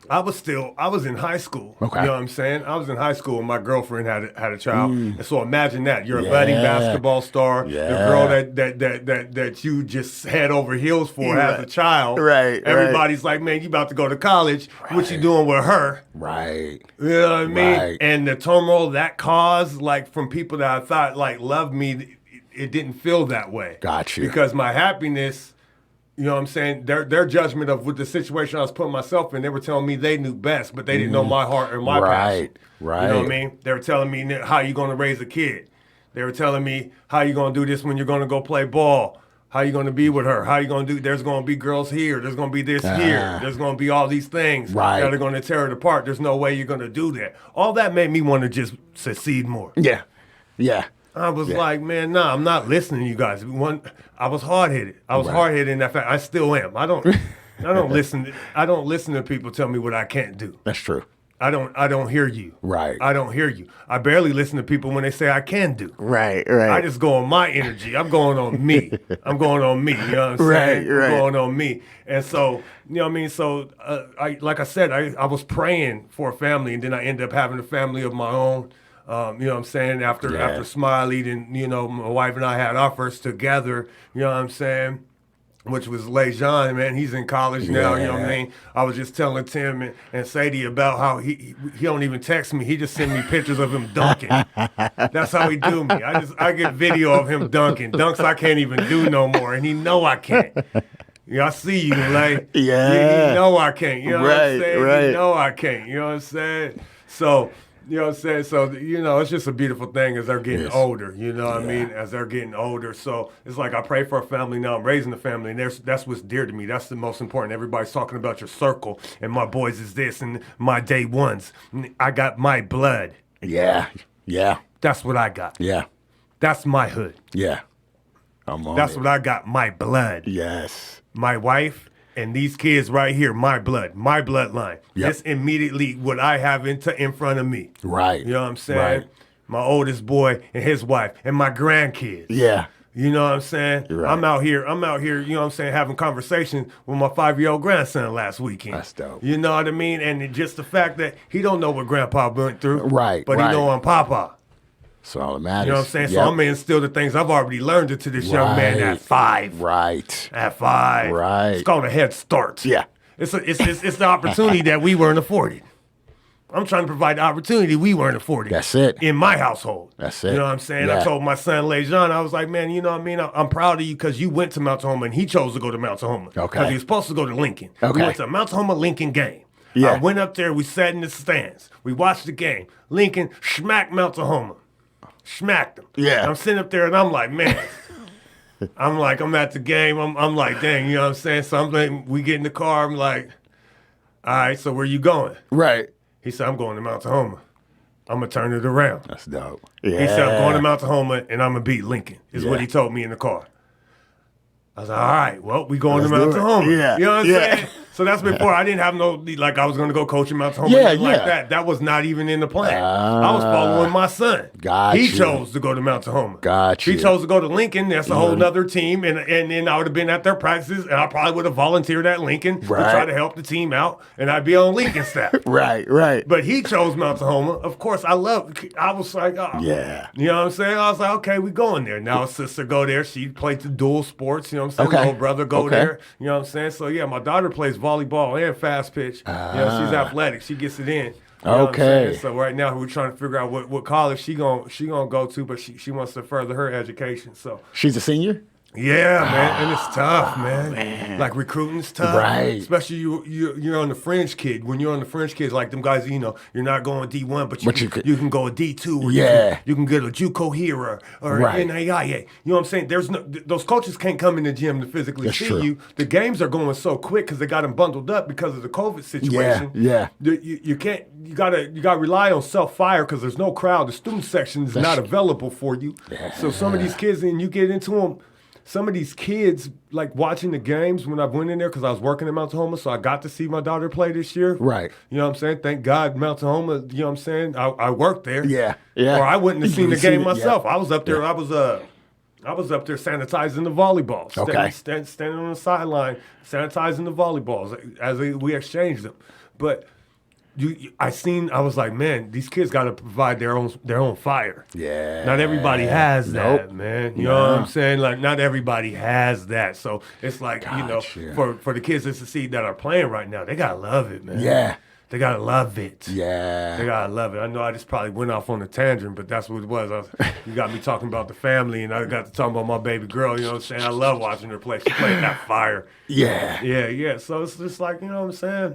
I was in high school. Okay. You know what I'm saying? I was in high school and my girlfriend had a child. And so imagine that. You're a budding basketball star. The girl that you just head over heels for as a child. Right. Everybody's like, man, you about to go to college. What you doing with her? Right. You know what I mean? Right. And the turmoil that caused, like, from people that I thought like loved me, it didn't feel that way. Got you. Because my happiness, you know what I'm saying? Their judgment of what the situation I was putting myself in, they were telling me they knew best, but they didn't know my heart or my passion. Right. You know what I mean? They were telling me how you going to raise a kid. They were telling me how you going to do this when you're going to go play ball. How you going to be with her? How you going to do? There's going to be girls here. There's going to be this here. There's going to be all these things that are going to tear it apart. There's no way you're going to do that. All that made me want to just succeed more. Yeah. I was like, man, nah, I'm not listening to you guys. I was hard-headed. I was hard-headed in that fact. I still am. I don't listen. I don't listen to people tell me what I can't do. That's true. I don't hear you. Right. I don't hear you. I barely listen to people when they say I can do. Right. I just go on my energy. I'm going on me. You know what I'm saying? Right. I'm going on me. And so, you know what I mean? So, like I said, I was praying for a family, and then I ended up having a family of my own. You know what I'm saying? After Smiley, then, you know, my wife and I had our first together, you know what I'm saying? which was Lejean, man. He's in college now, you know what I mean? I was just telling Tim and Sadie about how he don't even text me. He just send me pictures of him dunking. That's how he do me. I get video of him dunking. Dunks I can't even do no more, and he know I can't. Yeah, I see you, like, Yeah. you know I can't. You know what I'm saying? Right. You know I can't. You know what I'm saying? So, you know what I'm saying? So, you know, it's just a beautiful thing as they're getting older, you know what I mean? As they're getting older. So, it's like I pray for a family now. I'm raising a family, and that's what's dear to me. That's the most important. Everybody's talking about your circle, and my boys is this, and my day ones. I got my blood. Yeah. That's what I got. Yeah. That's my hood. Yeah. I'm on That's it. what I got, my blood. Yes. My wife and these kids right here, my blood, my bloodline. Yep. That's immediately what I have in front of me. Right. You know what I'm saying? Right. My oldest boy and his wife and my grandkids. Yeah. You know what I'm saying? You're right. I'm out here, you know what I'm saying, having conversations with my 5-year-old grandson last weekend. That's dope. You know what I mean? And just the fact that he don't know what grandpa went through. Right, But right. he know I'm Papa. That's all that matters. You know what I'm saying? So Yep. I'm gonna instill the things I've already learned into this young man at 5. Right. At 5. Right. It's called a head start. Yeah. It's the opportunity that we weren't afforded. I'm trying to provide the opportunity we weren't afforded. That's it. In my household. That's it. You know what I'm saying? Yeah. I told my son Lejean, I was like, man, you know what I mean? I'm proud of you because you went to Mount Tahoma and he chose to go to Mount Tahoma. Okay. Because he was supposed to go to Lincoln. Okay. We went to a Mount Tahoma Lincoln game. Yeah. I went up there, we sat in the stands. We watched the game. Lincoln smacked Mount Tahoma. Smacked them. Yeah. I'm sitting up there and I'm like, man. I'm at the game. I'm like, dang, you know what I'm saying? So we get in the car. I'm like, all right, so where you going? Right. He said, I'm going to Mount Tahoma. I'm going to turn it around. That's dope. Yeah. He said, I'm going to Mount Tahoma and I'm going to beat Lincoln, is what Yeah. he told me in the car. I was like, all right, well, we going to Let's Mount do it. Tahoma. Yeah. You know what I'm Yeah. saying? So that's before I didn't have no, like I was going to go coach in Mount Tahoma. Yeah, Like yeah. that. That was not even in the plan. I was following my son. Got He you. chose to go to Mount Tahoma. Got He you. chose to go to Lincoln. That's a whole nother team. And then I would have been at their practices and I probably would have volunteered at Lincoln to Right. try to help the team out. And I'd be on Lincoln staff. Right. But he chose Mount Tahoma. Of course, I was like, oh. Yeah. You know what I'm saying? I was like, okay, we going there. Now his sister go there. She played the dual sports. You know what I'm saying? Okay. Little brother go Okay. there. You know what I'm saying? So, yeah, my daughter plays volleyball and fast pitch. She's athletic. She gets it in. You know what I'm Okay. saying? So right now we're trying to figure out what college she gonna go to, but she wants to further her education. So She's a senior? yeah, man, and it's tough, man. Like recruiting's tough, Right. Especially you're on the fringe kid. When you're on the fringe kids, like them guys, you know, you're not going D1, but you can go a D2, or Yeah. you can get a JUCO here or Right. NAIA. You know what I'm saying? There's no those coaches can't come in the gym to physically That's see true. you. The games are going so quick because they got them bundled up because of the COVID situation. Yeah. You can't. You gotta rely on self fire because there's no crowd. The student section is not available for you. So some of these kids, and you get into them. Some of these kids, like watching the games when I went in there because I was working in Mount Tahoma, so I got to see my daughter play this year. Right. You know what I'm saying? Thank God Mount Tahoma, you know what I'm saying? I worked there. Yeah. Or I wouldn't have You seen the would've seen game it, myself. yeah. I was up there. I was up there sanitizing the volleyballs. Okay. Standing on the sideline, sanitizing the volleyballs as we exchanged them. But I was like, man, these kids got to provide their own fire. Yeah. Not everybody has that, Nope. man. You know what I'm saying? Like, not everybody has that. So it's like, Gotcha. for the kids that succeed that are playing right now, they gotta love it, man. Yeah. They gotta love it. They Yeah. gotta love it. I know I just probably went off on a tangent, but that's what it was. You got me talking about the family, and I got to talk about my baby girl. You know what I'm saying? I love watching her play. She played that fire. Yeah. Yeah. So it's just like, you know what I'm saying?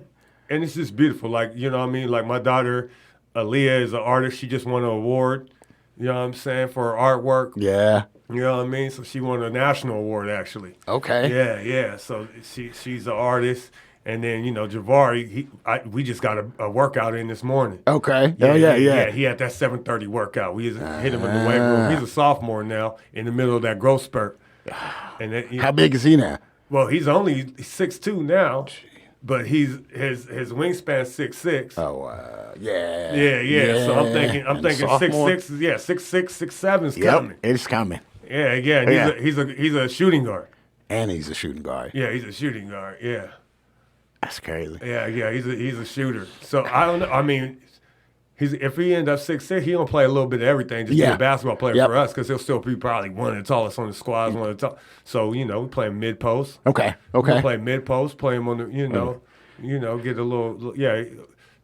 And it's just beautiful. Like, you know what I mean? Like my daughter, Aaliyah, is an artist. She just won an award, you know what I'm saying, for her artwork. Yeah. You know what I mean? So she won a national award, actually. Okay. Yeah. So she's an artist. And then, you know, Javari, we just got a workout in this morning. Okay. Yeah. He had that 7:30 workout. We just hit him in the weight room. He's a sophomore now in the middle of that growth spurt. And How big is he now? well, he's only 6'2" now, but his wingspan 6'6". Oh, yeah. Yeah. So I'm thinking And 6'6", 6'7" is Yep, coming. it's coming. Yeah. And he's a shooting guard. And he's a shooting guard. Yeah, he's a shooting guard. Yeah. That's crazy. Yeah, he's a shooter. So I don't know. I mean, If he end up 6'6", he gonna play a little bit of everything. Just be a basketball player for us, because he'll still be probably one of the tallest on the squads. One of the So we play him mid post. Okay. We play mid post. Play him on the get a little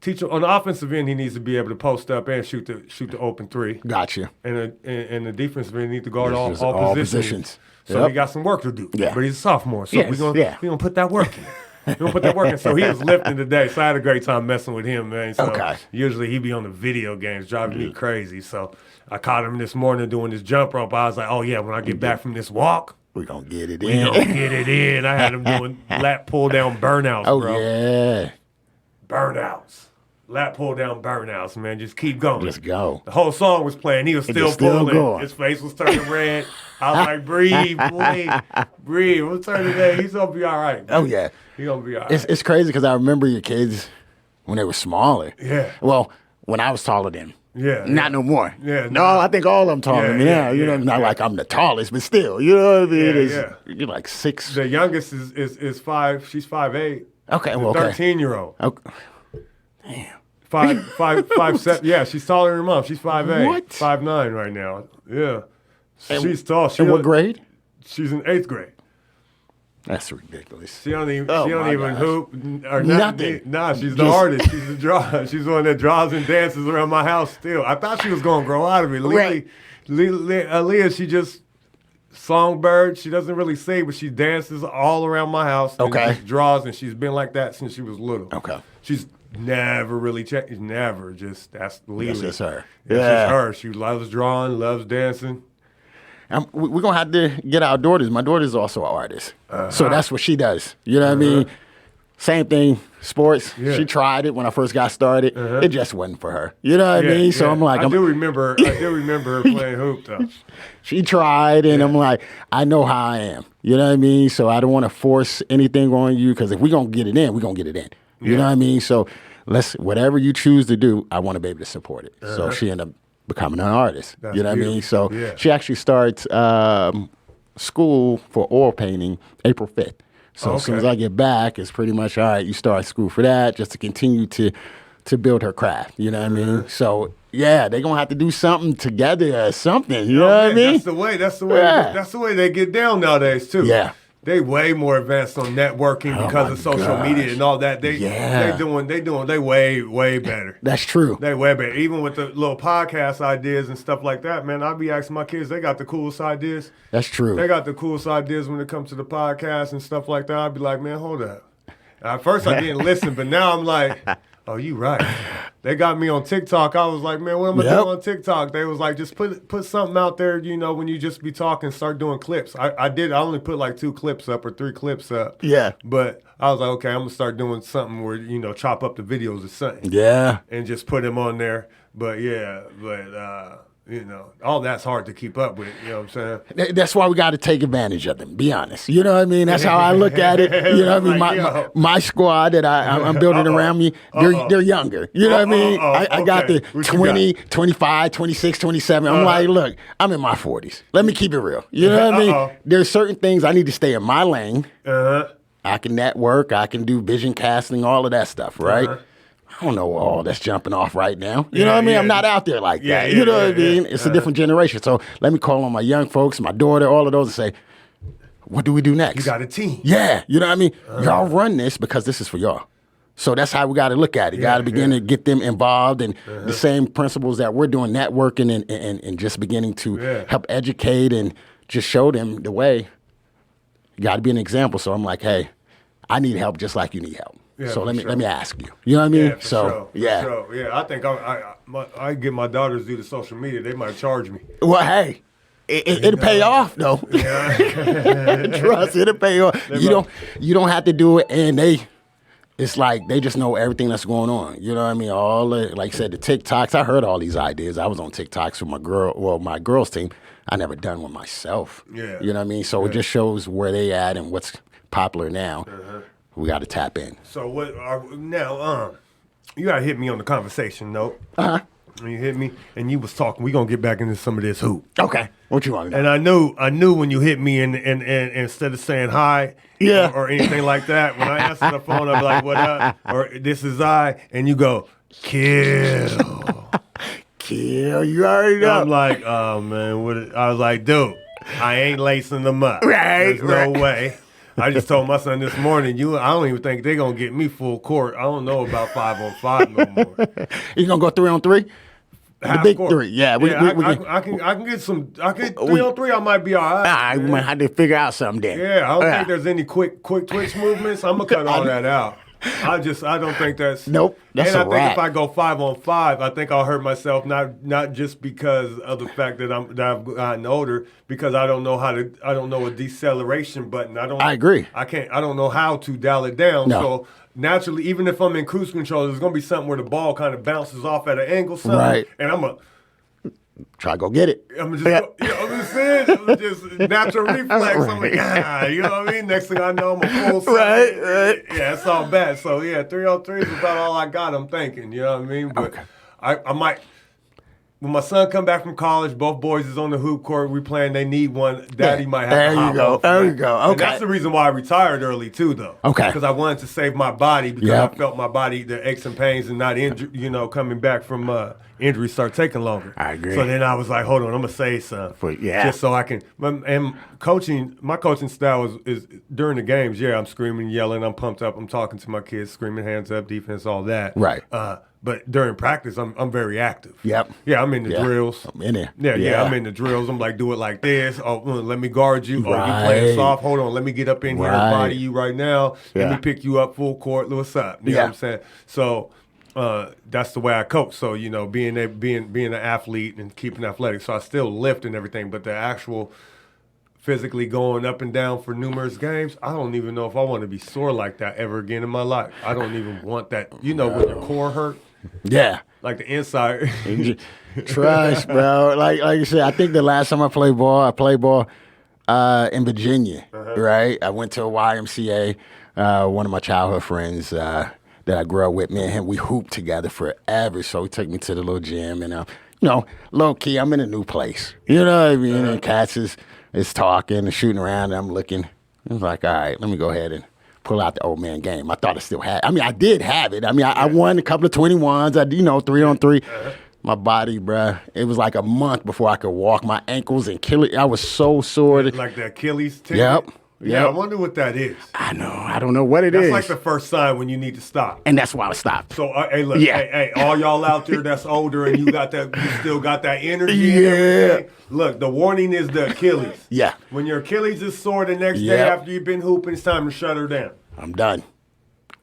Teach him on the offensive end. He needs to be able to post up and shoot the open three. Gotcha. And the defensive end need to guard all positions. So he got some work to do. Yeah. But he's a sophomore, so we gonna put that work in. We're gonna put that work in. So he was lifting today. So I had a great time messing with him, man. So usually he be on the video games, driving me crazy. So I caught him this morning doing this jump rope. I was like, oh yeah, when I get back from this walk, we're gonna get it in. We're gonna get it in. I had him doing lat pull down burnouts, bro. Oh yeah. Burnouts. Lat pull down burnouts, man. Just keep going. Just go. The whole song was playing. He was still pulling. Going. His face was turning red. I was like, breathe, boy. Breathe. We'll turn today. He's going to be all right. Man. Oh, yeah. He's going to be all right. It's crazy because I remember your kids when they were smaller. Yeah. Well, when I was taller than them. Yeah. Not no more. Yeah. No, I think all of them taller than me. Not like I'm the tallest, but still, you know what I mean? You're like 6. The youngest is 5. She's 5'8". Okay, well, 13-year-old. Okay. Damn. 5'7". Yeah, she's taller than her mom. She's 5'8". What? 5'9" right now. Yeah. She's tall. In what grade? She's in 8th grade. That's ridiculous. She don't even hoop or nothing. Nah, she's the artist. She's the draw. She's one that draws and dances around my house still. I thought she was gonna grow out of it. Aaliyah, she just songbird. She doesn't really sing, but she dances all around my house. And just draws, and she's been like that since she was little. Okay. She's never really changed. Never. Just that's Lily. That's her. That's her. She loves drawing, loves dancing. We're going to have to get our daughters. My daughter's also an artist. So that's what she does. You know what I mean? Same thing, sports. Yeah. She tried it when I first got started. It just wasn't for her. You know what I mean? So I'm like... I do remember her playing hoop, though. She tried, and I'm like, I know how I am. You know what I mean? So I don't want to force anything on you, because if we're going to get it in, we're going to get it in. You know what I mean? So whatever you choose to do, I want to be able to support it. So she ended up becoming an artist. That's you know beautiful. what I mean? So she actually starts school for oil painting April 5th. So as soon as I get back, it's pretty much, all right, you start school for that, just to continue to build her craft. You know what I mean? So they're going to have to do something together or something. You know what I mean? That's the way. That's the way they get down nowadays, too. Yeah. They way more advanced on networking because of social media and all that. They way better. That's true. They way better. Even with the little podcast ideas and stuff like that, man, I be asking my kids, they got the coolest ideas. That's true. They got the coolest ideas when it comes to the podcast and stuff like that. I'd be like, man, hold up. At first I didn't listen, but now I'm like, oh, you right. They got me on TikTok. I was like, man, what am I doing on TikTok? They was like, just put something out there, when you just be talking, start doing clips. I did. I only put like 2 clips up or 3 clips up. Yeah. But I was like, okay, I'm going to start doing something where, chop up the videos or something. Yeah. And just put them on there. But, all that's hard to keep up with, you know what I'm saying? That's why we got to take advantage of them, be honest. You know what I mean? That's how I look at it. You know what I mean? My squad that I'm building around me, they're younger. You know what I mean? I got the 20, 25, 26, 27. I'm like, look, I'm in my 40s. Let me keep it real. You know what I mean? There's certain things I need to stay in my lane. I can network. I can do vision casting, all of that stuff, right? I don't know all that's jumping off right now. You know what I mean? I'm not out there like that. You know what I mean? It's a different generation. So let me call on my young folks, my daughter, all of those, and say, what do we do next? You got a team. Yeah. You know what I mean? Y'all run this because this is for y'all. So that's how we got to look at it. Got to begin to get them involved in the same principles that we're doing, networking and just beginning to help educate and just show them the way. You got to be an example. So I'm like, hey, I need help just like you need help. Yeah, so let me ask you. You know what I mean? For sure. Yeah, I think I get my daughters to do the social media. They might charge me. Well, hey, it'll pay off though. Trust, it'll pay off. You don't have to do it, and it's like they just know everything that's going on. You know what I mean? All the, like I said, the TikToks. I heard all these ideas. I was on TikToks with my girls team. I never done one myself. Yeah. You know what I mean? So it just shows where they at and what's popular now. We got to tap in. So now? You got to hit me on the conversation note. You hit me, and you was talking. We gonna get back into some of this hoop. Okay. What you want to know? And I knew when you hit me, and instead of saying hi, or anything like that, when I answer the phone, I'll be like, "What up?" or "This is I," and you go, "Kill." Kill, you already know. I'm like, oh man, I was like, dude, I ain't lacing them up. Right, There's no way. I just told my son this morning, I don't even think they're gonna get me full court. I don't know about 5-on-5 no more. You gonna go 3-on-3? Half big court. 3, yeah. I can get some. I can 3-on-3. I might be all right. We might have to figure out something then. Yeah, I don't think there's any quick twitch movements. I'm gonna cut all that out. I don't think that's. Nope, that's and a I think wrap. if I go 5-on-5, I think I'll hurt myself. Not just because of the fact that I've gotten older, because I don't know a deceleration button. I agree. I don't know how to dial it down. No. So naturally, even if I'm in cruise control, there's gonna be something where the ball kind of bounces off at an angle, Right. and I'm try to go get it. I'm just saying, it's just natural reflex. I'm like, you know what I mean? Next thing I know, I'm a full Right. Yeah, it's all bad. So, 3-on-3 is about all I got, I'm thinking. You know what I mean? But Okay. I might, when my son come back from college, both boys is on the hoop court. We playing, they need one. Daddy might have There to you hop go. off, There man. you go. And Okay. that's the reason why I retired early, too, though. Okay. Because I wanted to save my body because Yep. I felt my body, the aches and pains and not injured, coming back from injuries start taking longer. I agree. So then I was like, hold on, I'm going to save some. Yeah. Just so I can. And my coaching style is during the games, I'm screaming, yelling, I'm pumped up, I'm talking to my kids, screaming, hands up, defense, all that. Right. But during practice, I'm very active. Yep. Yeah, I'm in the drills. I'm in there. Yeah, I'm in the drills. I'm like, do it like this. Oh, let me guard you. Oh, you Right. playing soft. Hold on, let me get up in here and Right. body you right now. Let Yeah. me pick you up full court. What's up? You know what I'm saying? So that's the way I coach. So, being an athlete and keeping athletic. So I still lift and everything, but the actual physically going up and down for numerous games, I don't even know if I want to be sore like that ever again in my life. I don't even want that. When your core hurt, Yeah. like the inside. Trust, bro. Like you said, I think the last time I played ball in Virginia, right? I went to a YMCA. One of my childhood friends that I grew up with, me and him, we hooped together forever. So he took me to the little gym, and low key, I'm in a new place. You know what I mean? And Cats is talking and shooting around, and I'm looking. I was like, all right, let me go ahead and pull out the old man game. I thought I still had. I did have it. I won a couple of 21s. I 3-on-3. My body, bruh, it was like a month before I could walk. My ankles and Achilles, I was so sore. Like the Achilles tendon? Yep. Yeah, I wonder what that is. I know. I don't know what it is. That's like the first sign when you need to stop. And that's why I stopped. So, hey, look, Yeah. hey, all y'all out there that's older and you still got that energy and Yeah. everything. Look, the warning is the Achilles. Yeah. When your Achilles is sore the next day Yep. after you've been hooping, it's time to shut her down. I'm done.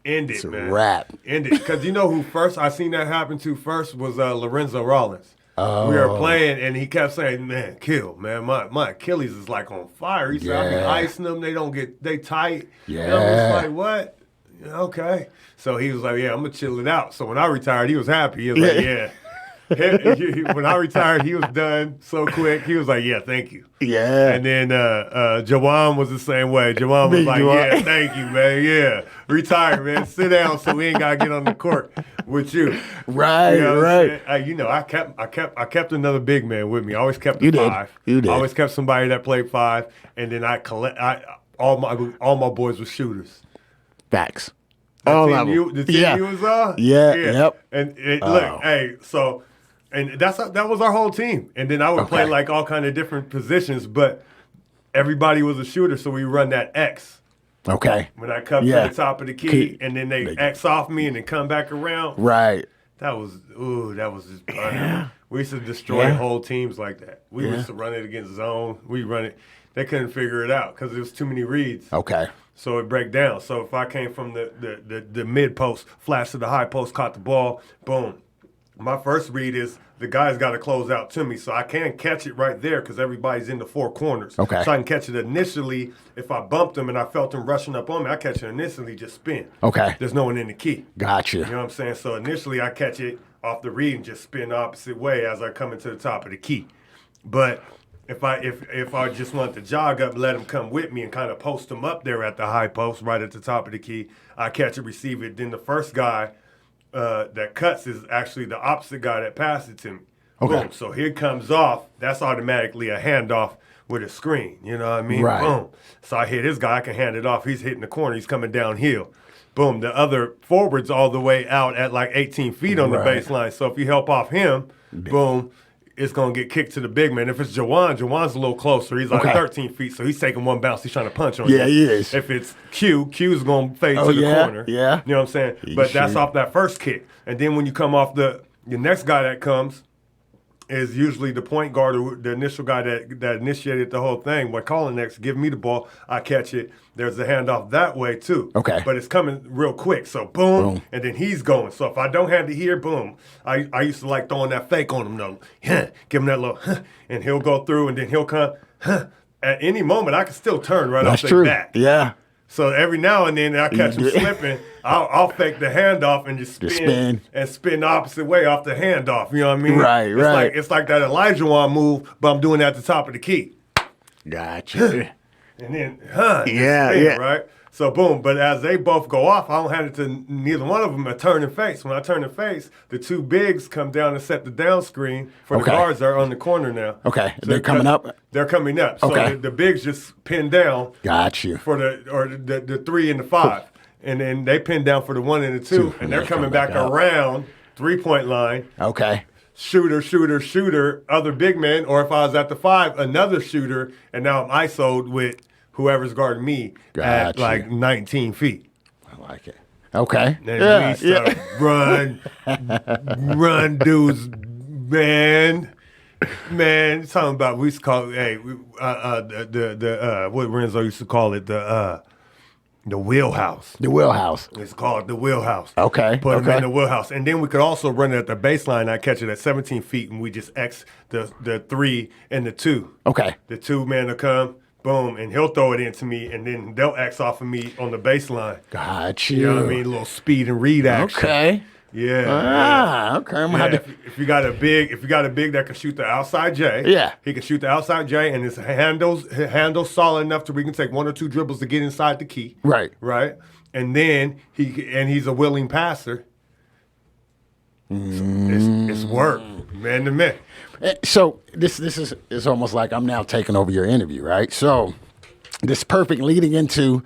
End it, It's a man. wrap. End it. Because you know who first I seen that happen to first was Lorenzo Rollins. Oh. We were playing, and he kept saying, man, man, my Achilles is like on fire. He said, I've been Yeah. icing them. They tight. Yeah. And I was like, what? Yeah, okay. So he was like, yeah, I'm going to chill it out. So when I retired, he was happy. He was like, yeah. When I retired, he was done so quick. He was like, yeah, thank you. Yeah. And then Jawan was the same way. Jawan was Big like, Jawan. yeah, thank you, man. Yeah. Retire, man. Sit down so we ain't gotta get on the court with you. Right, You know what right. I'm saying? I kept another big man with me. I always kept You a did. 5. You did. I always kept somebody that played 5, and then all my boys were shooters. Facts. The All team of them. The team you was on? Yeah, yep. And Oh. look, hey, so and that was our whole team. And then I would play Okay. like all kind of different positions, but everybody was a shooter, so we run that X. Okay. When I come Yeah. to the top of the key, and then they X off me and then come back around. Right. That was just fun. We used to destroy whole teams like that. We used to run it against zone. We run it. They couldn't figure it out because there was too many reads. Okay. So it break down. So if I came from the mid post, flash to the high post, caught the ball, boom. My first read is the guy's got to close out to me, so I can catch it right there because everybody's in the four corners. Okay. So I can catch it initially. If I bumped them and I felt them rushing up on me, I catch it initially, just spin. Okay. There's no one in the key. Gotcha. You know what I'm saying? So initially I catch it off the read and just spin the opposite way as I come into the top of the key. But if I just want to jog up and let them come with me and kind of post them up there at the high post right at the top of the key, I catch it, receive it. Then the first guy that cuts is actually the opposite guy that passed it to me. Okay. Boom. So here comes off. That's automatically a handoff with a screen. You know what I mean? Right. Boom. So I hit this guy. I can hand it off. He's hitting the corner. He's coming downhill. Boom. The other forward's all the way out at like 18 feet on the baseline. So if you help off him, boom, it's going to get kicked to the big man. If it's Jawan's a little closer. He's like 13 feet, so he's taking one bounce. He's trying to punch on you. Yeah, he is. If it's Q's going to fade to the corner. Yeah. You know what I'm saying? But that's off that first kick. And then when you come off the next guy that comes is usually the point guard or the initial guy that initiated the whole thing. What calling next, give me the ball, I catch it. There's a handoff that way ttoo. Okay. But it's coming real quick. So boom, and then he's going. So if I don't have it here, boom. I used to like throwing that fake on him though. Give him that little, and he'll go through and then he'll come. At any moment, I can still turn right off their back. Yeah. So every now and then I catch him slipping, I'll fake the handoff and just spin the opposite way off the handoff. You know what I mean? Right. It's like that Elijah Wan move, but I'm doing it at the top of the key. Gotcha. And then, right? So boom, but as they both go off, I don't hand it to neither one of them a turn and face. When I turn and face, the two bigs come down and set the down screen for the guards that are on the corner now. Okay, so they're coming up? They're coming up. So the bigs just pin down. Got you. For the 3 and the 5. And then they pin down for the 1 and the 2. And they're coming back around 3-point line. Okay. Shooter, other big man. Or if I was at the 5, another shooter. And now I'm ISO'd with whoever's guarding me at like 19 feet. I like it. Okay. And we start run dudes, man. Man, talking about, we used to call it, what Renzo used to call it, the wheelhouse. The wheelhouse. It's called the wheelhouse. Okay. Put them in the wheelhouse. And then we could also run it at the baseline. I catch it at 17 feet, and we just X the 3 and the 2. Okay. The 2 man will come, boom, and he'll throw it into me, and then they'll X off of me on the baseline. Got you. You know what I mean? A little speed and read action. Okay. Yeah. Okay. I'm gonna have to. If you got a big that can shoot the outside J, he can shoot the outside J, and his handles solid enough to where he can take 1 or 2 dribbles to get inside the key. Right. And then he's a willing passer. It's work, man to man. So this is almost like I'm now taking over your interview, right? So this is perfect leading into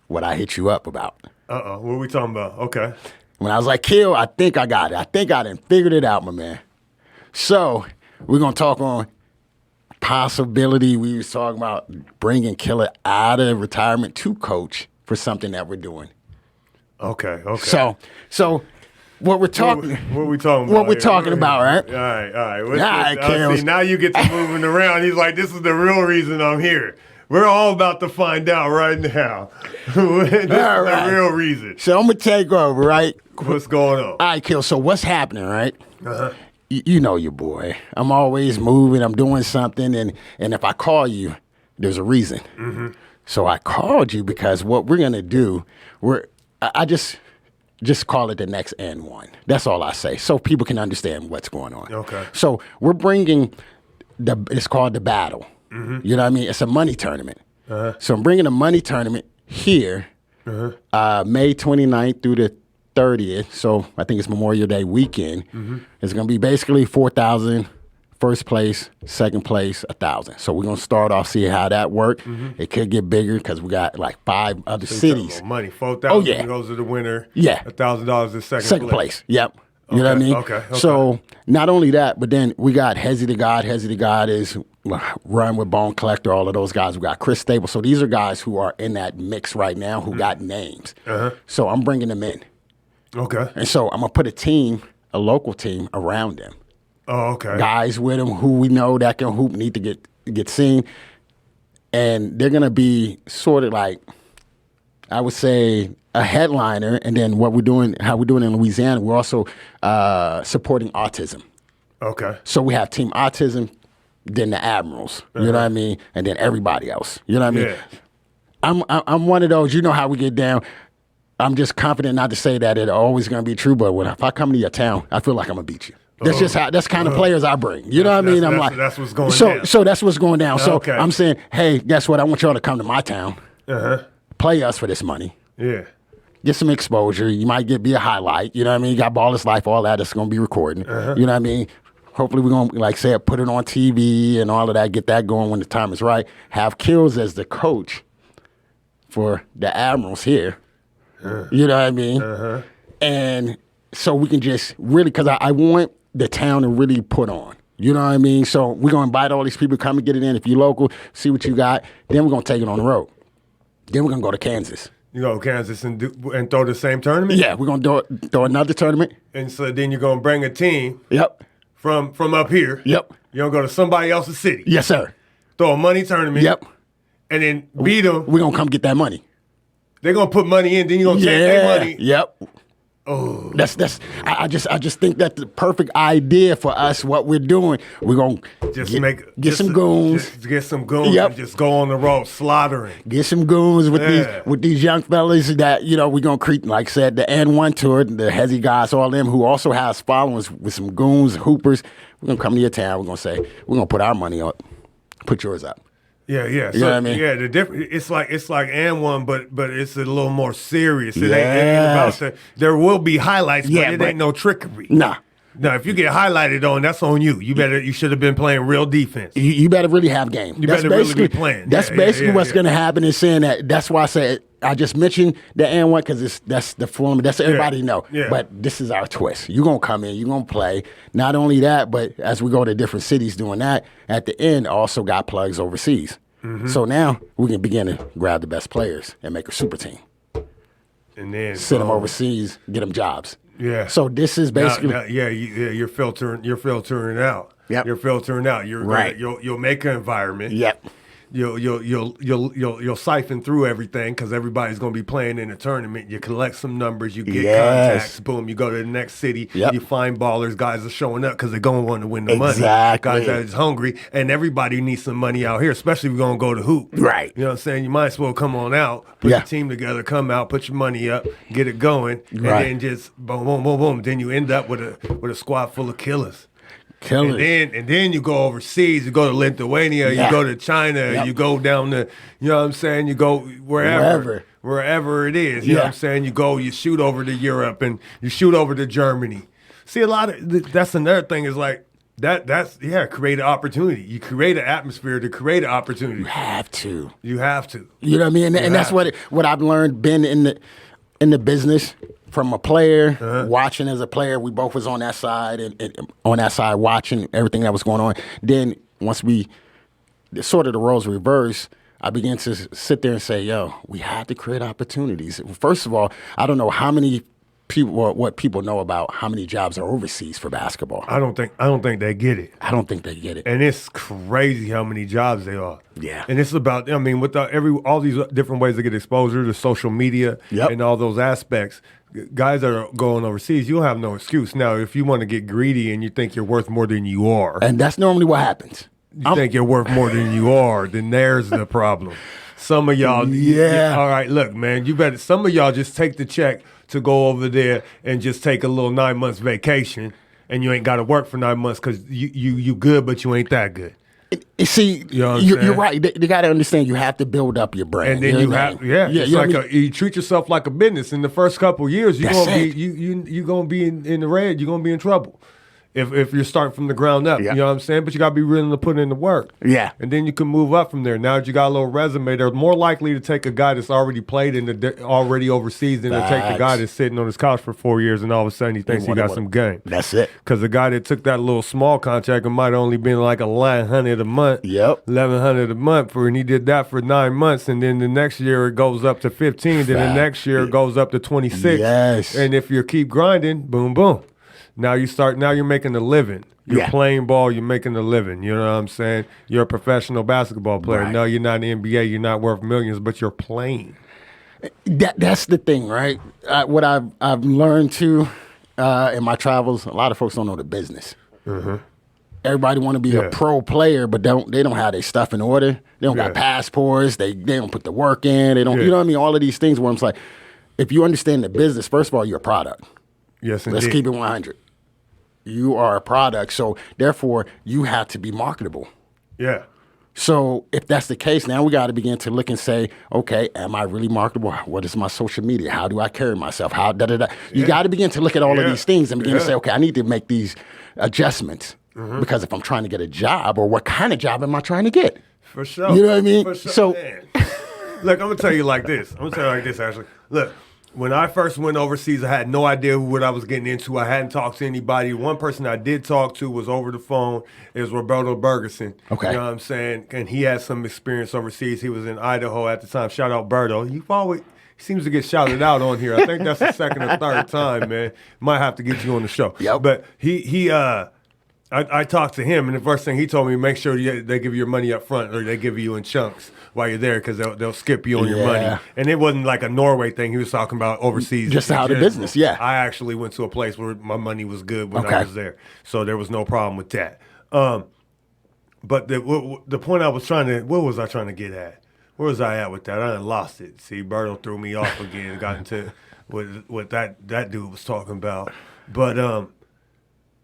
what I hit you up about. What are we talking about? Okay. When I was like, Kill, I think I got it. I think I done figured it out, my man. So we're going to talk on possibility. We was talking about bringing Killer out of retirement to coach for something that we're doing. Okay. So what we're talking What are we talking about? What we're talking about, right? All right. See, now you get to moving around. He's like, this is the real reason I'm here. We're all about to find out right now. This is the real reason. So I'm going to take over, right? What's going on? All right, Kill. So what's happening, right? You know your boy. I'm always moving. I'm doing something. And if I call you, there's a reason. Mm-hmm. So I called you because what we're going to do, I just call it the next N1. That's all I say. So people can understand what's going on. Okay. So we're bringing it's called the battle. Mm-hmm. You know what I mean? It's a money tournament. So I'm bringing a money tournament here, May 29th through the 30th. So I think it's Memorial Day weekend. Mm-hmm. It's going to be basically 4,000, first place, second place, 1,000. So we're going to start off, see how that works. Mm-hmm. It could get bigger because we got like 5 other cities. Money, 4,000 goes to the winner. Yeah. $1,000 is second place. Yep. You know what I mean? Okay. So not only that, but then we got Hezzy the God. Hezzy the God is run with Bone Collector, all of those guys. We got Chris Stable. So these are guys who are in that mix right now who got names. So I'm bringing them in. Okay. And so I'm going to put a local team around them. Oh, okay. Guys with them who we know that can hoop, need to get seen. And they're going to be sort of like, I would say, a headliner. And then how we're doing in Louisiana, we're also supporting autism. Okay. So we have Team Autism, then the Admirals. You know what I mean? And then everybody else. You know what I mean? Yeah. I'm one of those, you know how we get down. I'm just confident not to say that it's always going to be true, but if I come to your town, I feel like I'm going to beat you. That's just that's kind of players I bring. You know what I mean? I'm like, that's what's going down. So that's what's going down. So Okay. I'm saying, hey, guess what? I want y'all to come to my town, play us for this money. Yeah. Get some exposure. You might be a highlight. You know what I mean? You got Ballless Life, all that. It's going to be recording. You know what I mean? Hopefully we're going to, like say, put it on TV and all of that, get that going when the time is right. Have Kills as the coach for the Admirals here. You know what I mean? And so we can just really, because I want the town to really put on. You know what I mean? So we're going to invite all these people to come and get it in. If you're local, see what you got. Then we're going to take it on the road. Then we're going to go to Kansas. You go to Kansas and throw the same tournament? Yeah, we're going to throw another tournament. And so then you're going to bring a team Yep. from up here. Yep. You're going to go to somebody else's city. Yes, sir. Throw a money tournament. Yep. And then beat them. We're going to come get that money. They're going to put money in, then you're going to take their money. Yep. Oh, I just think that's the perfect idea for us. What we're doing, we're gonna get some goons, get some goons, Yep. and just go on the road slaughtering. Get some goons with these young fellas that we're gonna create. Like I said, the N1 tour, the Hezzy guys, all them who also has followers with some goons, hoopers. We're gonna come to your town. We're gonna say we're gonna put our money up, put yours up. Yeah. You So, know what I mean? Yeah, the different. It's like N1, but it's a little more serious. It ain't about the. There will be highlights, but it ain't no trickery. Nah. No, if you get highlighted on, that's on you. You should have been playing real defense. You better really have game. You better really be playing. That's basically what's going to happen. Is saying that. That's why I said I just mentioned the N1 because that's the form. That's everybody know. Yeah. But this is our twist. You're gonna come in. You're gonna play. Not only that, but as we go to different cities doing that, at the end also got plugs overseas. So now we can begin to grab the best players and make a super team. And then Send them overseas, get them jobs. Yeah. So this is basically you're filtering. You're filtering out. Yep. You're filtering out. Right. You'll make an environment. Yep. You'll siphon through everything because everybody's going to be playing in a tournament. You collect some numbers. You get Yes. contacts. Boom. You go to the next city. Yep. You find ballers. Guys are showing up because they're going to want to win the money. Exactly. Guys that is hungry, and everybody needs some money out here, especially if you're going to go to hoop. Right. You know what I'm saying? You might as well come on out, put your team together, come out, put your money up, get it going, and then just boom, boom, boom, boom. Then you end up with a squad full of killers. And then you go overseas. You go to Lithuania. You go to China. You go down to, you know what I'm saying? You go wherever it is. You know what I'm saying? You shoot over to Europe and you shoot over to Germany. See, a lot of that's another thing is like create an opportunity. You create an atmosphere to create an opportunity. You have to. You have to. You know what I mean? And that's what I've learned. Been in the business. From a player, watching as a player, we both was on that side and on that side watching everything that was going on. Then once the roles reversed, I began to sit there and say, yo, we have to create opportunities. First of all, I don't know how many people or what people know about how many jobs are overseas for basketball. I don't think they get it. I don't think they get it. And it's crazy how many jobs they are. Yeah. And it's about, I mean, with all these different ways to get exposure to social media and all those aspects. Guys that are going overseas, you'll have no excuse. Now, if you want to get greedy and you think you're worth more than you are. And that's normally what happens. You think you're worth more than you are, then there's the problem. Some of y'all, all right, look, man, some of y'all just take the check to go over there and just take a little 9 months vacation and you ain't got to work for 9 months because you good, but you ain't that good. See, you're right. They got to understand you have to build up your brand. And then you treat yourself like a business. In the first couple of years, you're gonna be in the red. You're gonna be in trouble if you're starting from the ground up. You know what I'm saying? But you gotta be willing to put in the work. Yeah. And then you can move up from there. Now that you got a little resume, they're more likely to take a guy that's already played already overseas than to take the guy that's sitting on his couch for 4 years and all of a sudden he thinks he got some game. That's it. Because the guy that took that little small contract, it might have only been like $1,100 a month. Yep. $1,100 a month and he did that for 9 months, and then the next year it goes up to 15. Then the next year it goes up to 26. Yes. And if you keep grinding, boom, boom. Now you're making a living. You're playing ball, you're making a living. You know what I'm saying? You're a professional basketball player. Right. No, you're not in the NBA, you're not worth millions, but you're playing. That's the thing, right? What I've learned too in my travels, a lot of folks don't know the business. Mm-hmm. Everybody want to be a pro player, but they don't have their stuff in order. They don't got passports. They don't put the work in. They don't. You know what I mean? All of these things where I'm like, if you understand the business, first of all, you're a product. Yes, indeed. Let's keep it 100. You are a product, so therefore you have to be marketable. Yeah. So if that's the case, now we got to begin to look and say, okay, am I really marketable? What is my social media? How do I carry myself? How You got to begin to look at all of these things and begin to say, okay, I need to make these adjustments. Because if I'm trying to get a job, or what kind of job am I trying to get? For sure. You know what I mean? For sure. So, Man. Look, I'm gonna tell you like this. Ashley. Look, when I first went overseas, I had no idea what I was getting into. I hadn't talked to anybody. One person I did talk to was over the phone. It was Roberto Bergerson. Okay. You know what I'm saying? And he had some experience overseas. He was in Idaho at the time. Shout out Berto. He seems to get shouted out on here. I think that's the second or third time, man. Might have to get you on the show. Yep. But I talked to him, and the first thing he told me, make sure they give you your money up front, or they give you in chunks while you're there, because they'll skip you on your money. And it wasn't like a Norway thing. He was talking about overseas. Just how the business, yeah. I actually went to a place where my money was good when I was there, so there was no problem with that. But the point what was I trying to get at? Where was I at with that? I done lost it. See, Berto threw me off again, got into what that dude was talking about. But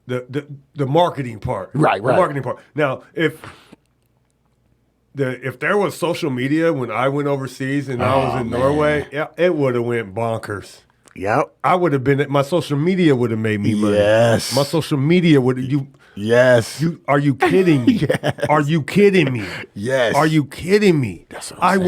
the marketing part. Right. The marketing part. Now, if there was social media when I went overseas and I was in Norway, it would have went bonkers. Yep. I would have been. My social media would have made me money. Yes. My social media would. Yes. Are you kidding me? Yes. Are you kidding me? Yes. Are you kidding me? That's what I'm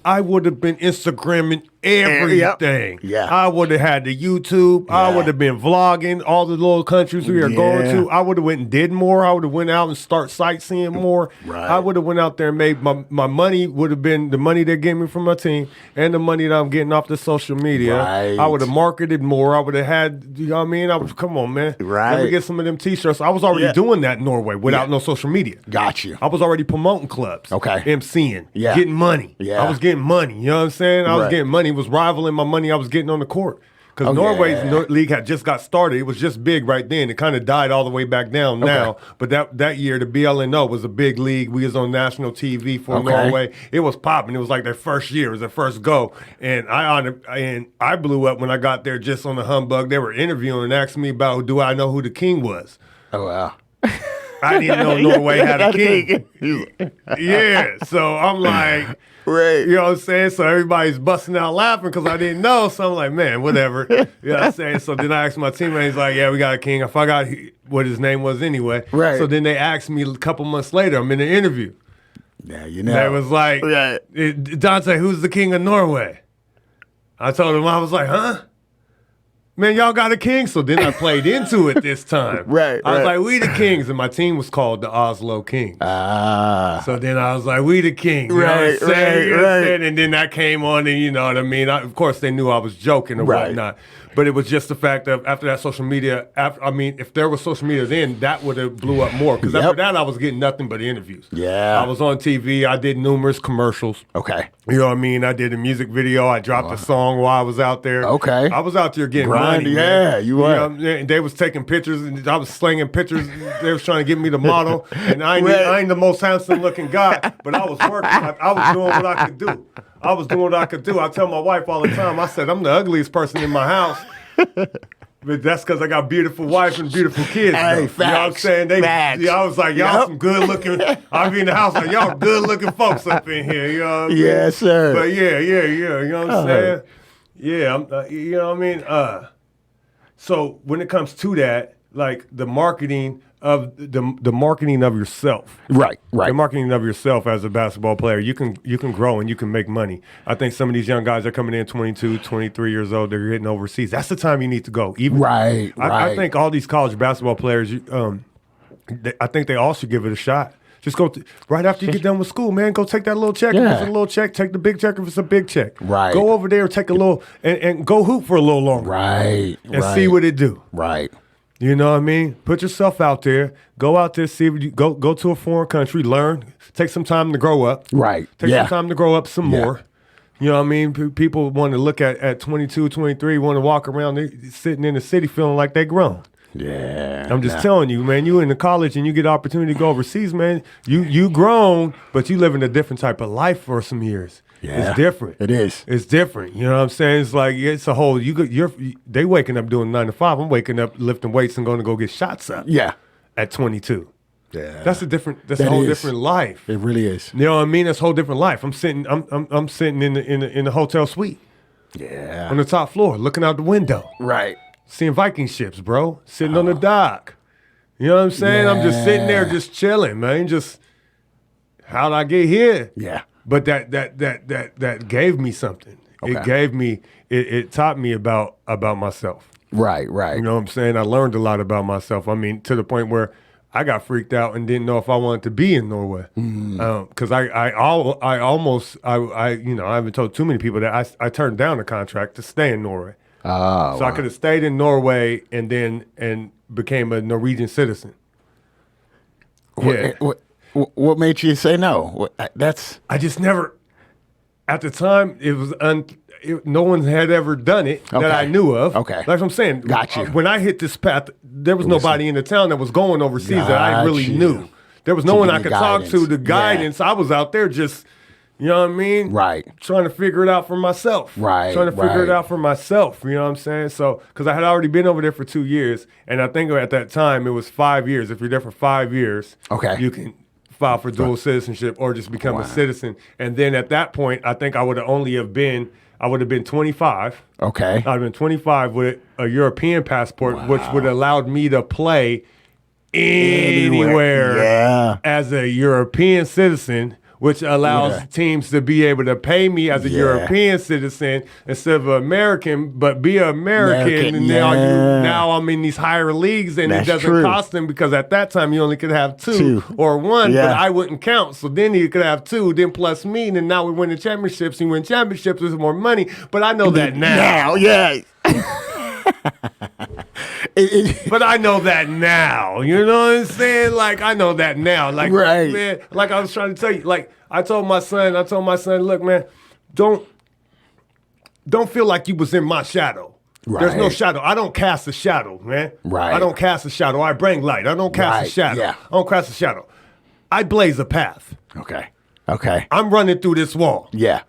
I would have been Instagramming everything. Yeah. I would have had the YouTube. Yeah. I would have been vlogging all the little countries we are going to. I would have went and did more. I would have went out and start sightseeing more. Right. I would have went out there and made my money would have been the money they gave me from my team and the money that I'm getting off the social media. Right. I would have marketed more. I would have had, you know what I mean? Come on, man. Right. Let me get some of them t-shirts. I was already doing that in Norway without no social media. Got you. I was already promoting clubs. Okay. MCing. Yeah. Getting money. Yeah. I was getting money. You know what I'm saying? I was getting money. It was rivaling my money I was getting on the court. Because Norway's league had just got started. It was just big right then. It kind of died all the way back down now. But that year, the BLNO was a big league. We was on national TV for Norway. It was popping. It was like their first year. It was their first go. And I blew up when I got there just on the humbug. They were interviewing and asking me about, do I know who the king was? Oh, wow. I didn't know Norway had a king. Yeah, so I'm like, right. You know what I'm saying? So everybody's busting out laughing because I didn't know. So I'm like, man, whatever. You know what I'm saying? So then I asked my teammate, he's like, yeah, we got a king. I forgot what his name was anyway. Right. So then they asked me a couple months later, I'm in an interview. Yeah, you know. They was like, Dontay, who's the king of Norway? I told him, I was like, huh? Man, y'all got a king. So then I played into it this time. Right. I was like, we the kings. And my team was called the Oslo Kings. So then I was like, we the kings. You know what I'm saying? Right. And then that came on, and you know what I mean? Of course, they knew I was joking or whatnot. But it was just the fact of after that social media, if there was social media then, that would have blew up more. Because after that, I was getting nothing but interviews. Yeah. I was on TV. I did numerous commercials. Okay. You know what I mean? I did a music video. I dropped a song while I was out there. Okay. I was out there getting Grind, money. yeah, Man. you were. know, and they was taking pictures, and I was slinging pictures. They was trying to get me the model. And I ain't the most handsome looking guy, but I was working. I was doing what I could do. I tell my wife all the time, I said, I'm the ugliest person in my house. But that's because I got beautiful wife and beautiful kids. Hey, facts. You know what I'm saying? Facts. I was like, y'all some good looking. I be in the house like, y'all good looking folks up in here. You know what I mean? Yes, sir. But yeah. You know what I'm saying? Yeah, you know what I mean? So when it comes to that, like the marketing of the marketing of yourself. Right. The marketing of yourself as a basketball player, you can grow and you can make money. I think some of these young guys are coming in 22, 23 years old, they're getting overseas. That's the time you need to go. I think all these college basketball players, I think they all should give it a shot. Just go right after you get done with school, man. Go take that little check. If it's a little check, take the big check if it's a big check. Right. Go over there, take a little, and go hoop for a little longer. Right. And see what it do. Right. You know what I mean? Put yourself out there. Go out there, see what you go to a foreign country, learn, take some time to grow up. Right. Take some time to grow up some more. You know what I mean? People want to look at 22, 23, want to walk around sitting in the city feeling like they grown. Yeah. I'm just telling you, man, you in the college and you get the opportunity to go overseas, man, you grown, but you living a different type of life for some years. Yeah. It's different. It is. It's different. You know what I'm saying? It's like it's a whole. They waking up doing 9 to 5. I'm waking up lifting weights and going to go get shots up. Yeah. At 22. Yeah. That's a whole different life. It really is. You know what I mean? That's a whole different life. I'm sitting in the hotel suite. Yeah. On the top floor, looking out the window. Right. Seeing Viking ships, bro. Sitting on the dock. You know what I'm saying? I'm just sitting there Yeah. just chilling, man. Just how'd I get here? Yeah. But that gave me something. Okay. It gave me it taught me about myself. Right. You know what I'm saying? I learned a lot about myself. I mean, to the point where I got freaked out and didn't know if I wanted to be in Norway. Because I haven't told too many people that I turned down a contract to stay in Norway. Oh, So I could have stayed in Norway and became a Norwegian citizen. Yeah. What made you say no? I just never, at the time, it was no one had ever done it that I knew of. Okay. That's what I'm saying. Got you. When I hit this path, there was nobody in the town that was going overseas that I Got really you. knew. There was no To one give I you could talk to, the guidance. guidance. I was out there just, you know what I mean? Right. Trying to figure it out for myself. Right, Trying to figure it right. out for myself. You know what I'm saying? So, because I had already been over there for 2 years, and I think at that time it was 5 years. If you're there for 5 years, Okay. you can file for dual citizenship or just become a citizen. And then at that point, I think I would have been 25. Okay. I'd have been 25 with a European passport, which would have allowed me to play anywhere Yeah. as a European citizen, which allows Yeah. teams to be able to pay me as a Yeah. European citizen instead of an American, but be an American. And now I'm in these higher leagues, and That's it doesn't true. cost them because at that time you only could have two. Two. or one, Yeah. but I wouldn't count. So then you could have two, then plus me, and then now we win the championships. You win championships with more money, but I know that now. Yeah. But I know that now. You know what I'm saying? Like, I know that now. Like, Right. man, like I was trying to tell you, like, I told my son, look, man, don't feel like you was in my shadow. There's no Right. shadow. I don't cast a shadow, man. Right. I don't cast a shadow. I bring light. I don't cast a Right, shadow. yeah. I don't cast a shadow. I blaze a path. Okay. I'm running through this wall. Yeah.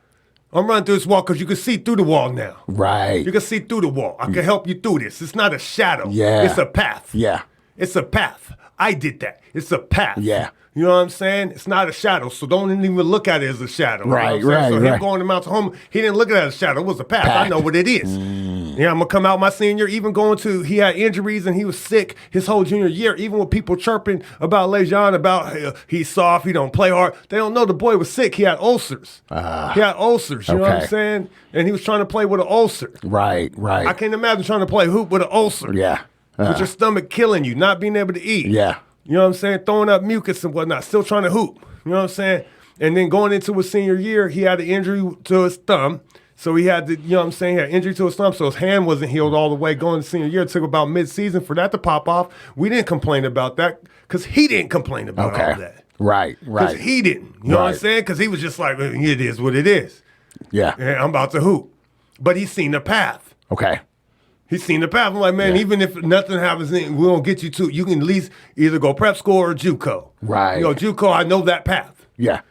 I'm running through this wall because you can see through the wall now. Right. You can see through the wall. I can help you through this. It's not a shadow. Yeah. It's a path. Yeah. It's a path. I did that. It's a path. Yeah. You know what I'm saying? It's not a shadow, so don't even look at it as a shadow. You know Right, what I'm saying? So him right. going to Mountain Home, he didn't look at it as a shadow. It was a path. I Path. know what it is. Yeah, I'm going to come out my senior, even he had injuries and he was sick his whole junior year, even with people chirping about Lejean, about he's soft, he don't play hard. They don't know the boy was sick. He had ulcers. He had ulcers, you know what I'm Okay. saying? And he was trying to play with an ulcer. Right. I can't imagine trying to play hoop with an ulcer. Yeah. With your stomach killing you, not being able to eat. Yeah. You know what I'm saying? Throwing up mucus and whatnot, still trying to hoop. You know what I'm saying? And then going into his senior year, he had an injury to his thumb. So he had you know what I'm saying? He had injury to his thumb, so his hand wasn't healed all the way. Going to senior year, it took about mid-season for that to pop off. We didn't complain about that because he didn't complain about all that. Right. Because he didn't. You know what I'm Right. saying? Because he was just like, it is what it is. Yeah. And I'm about to hoop. But he's seen the path. Okay. He's seen the path. I'm like, man, Yeah. even if nothing happens, we don't get you to. You can at least either go prep school or JUCO. Right. You know, JUCO, I know that path. Yeah.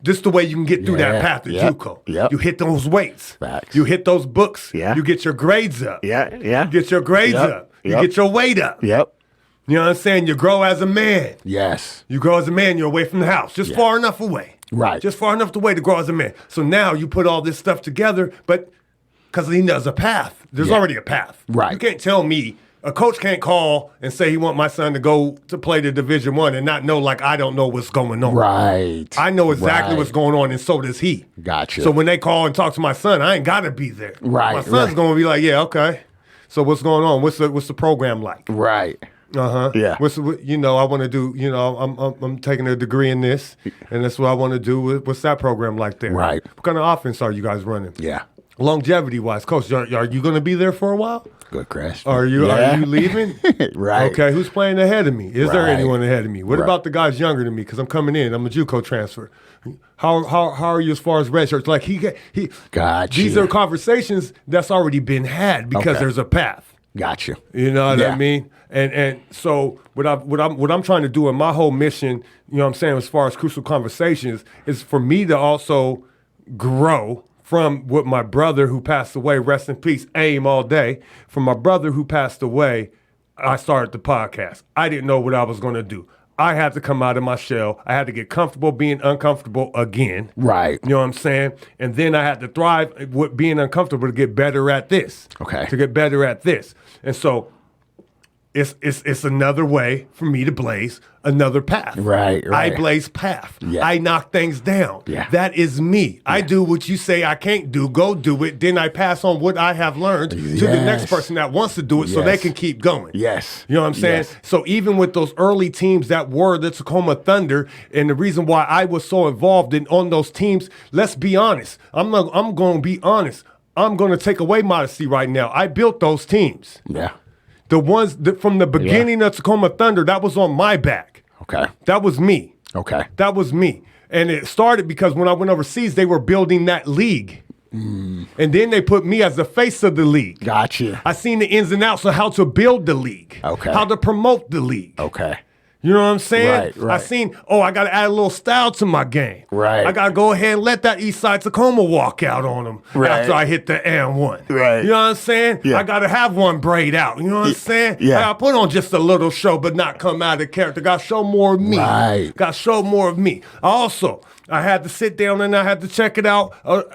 This the way you can get through that Yeah. path to Yep. JUCO. Yep. You hit those weights. Facts. You hit those books. Yeah. You get your grades up. Yeah. You get your grades Yep. up. You Yep. get your weight up. Yep. You know what I'm saying? You grow as a man. Yes. You grow as a man, you're away from the house, just far enough away. Right. Just far enough away to grow as a man. So now you put all this stuff together, but because he knows a path. There's Yeah. already a path. Right. You can't tell me, a coach can't call and say he want my son to go to play the Division I and not know like I don't know what's going on. Right. I know exactly Right. what's going on, and so does he. Gotcha. So when they call and talk to my son, I ain't got to be there. Right, My son's right. going to be like, yeah, okay. So what's going on? What's the program like? Right. Yeah. I want to do. I'm taking a degree in this, and that's what I want to do. What's that program like there? Right. What kind of offense are you guys running? Yeah. Longevity wise, coach, are you going to be there for a while? Good question. Are you leaving? Right. Okay. Who's playing ahead of me? Is there Right. anyone ahead of me? What Right. about the guys younger than me? Because I'm coming in. I'm a JUCO transfer. How are you as far as red shirts? Like he. Gotcha. These are conversations that's already been had because Okay. there's a path. Gotcha. You know what Yeah. I mean? And so what I'm trying to do in my whole mission, you know what I'm saying, as far as Crucial Conversations, is for me to also grow from what my brother who passed away, rest in peace, aim all day. From my brother who passed away, I started the podcast. I didn't know what I was going to do. I had to come out of my shell. I had to get comfortable being uncomfortable again. Right. You know what I'm saying? And then I had to thrive with being uncomfortable to get better at this. Okay. To get better at this. And so it's another way for me to blaze another path. Right. I blaze path. Yeah. I knock things down. Yeah. That is me. I do what you say I can't do. Go do it. Then I pass on what I have learned to the next person that wants to do it so they can keep going. Yes. You know what I'm saying? Yes. So even with those early teams that were the Tacoma Thunder, and the reason why I was so involved on those teams, let's be honest. I'm going to be honest. I'm going to take away modesty right now. I built those teams. Yeah. The ones that from the beginning of Tacoma Thunder, that was on my back. Okay. That was me. Okay. That was me. And it started because when I went overseas, they were building that league. And then they put me as the face of the league. Gotcha. I seen the ins and outs of how to build the league. Okay. How to promote the league. Okay. You know what I'm saying? Right. I seen, I got to add a little style to my game. Right. I got to go ahead and let that East Side Tacoma walk out on them after I hit the and one. Right. You know what I'm saying? Yeah. I got to have one braid out. You know what I'm saying? Yeah. I got to put on just a little show, but not come out of character. Got to show more of me. Right. Got to show more of me. I had to sit down and I had to check it out,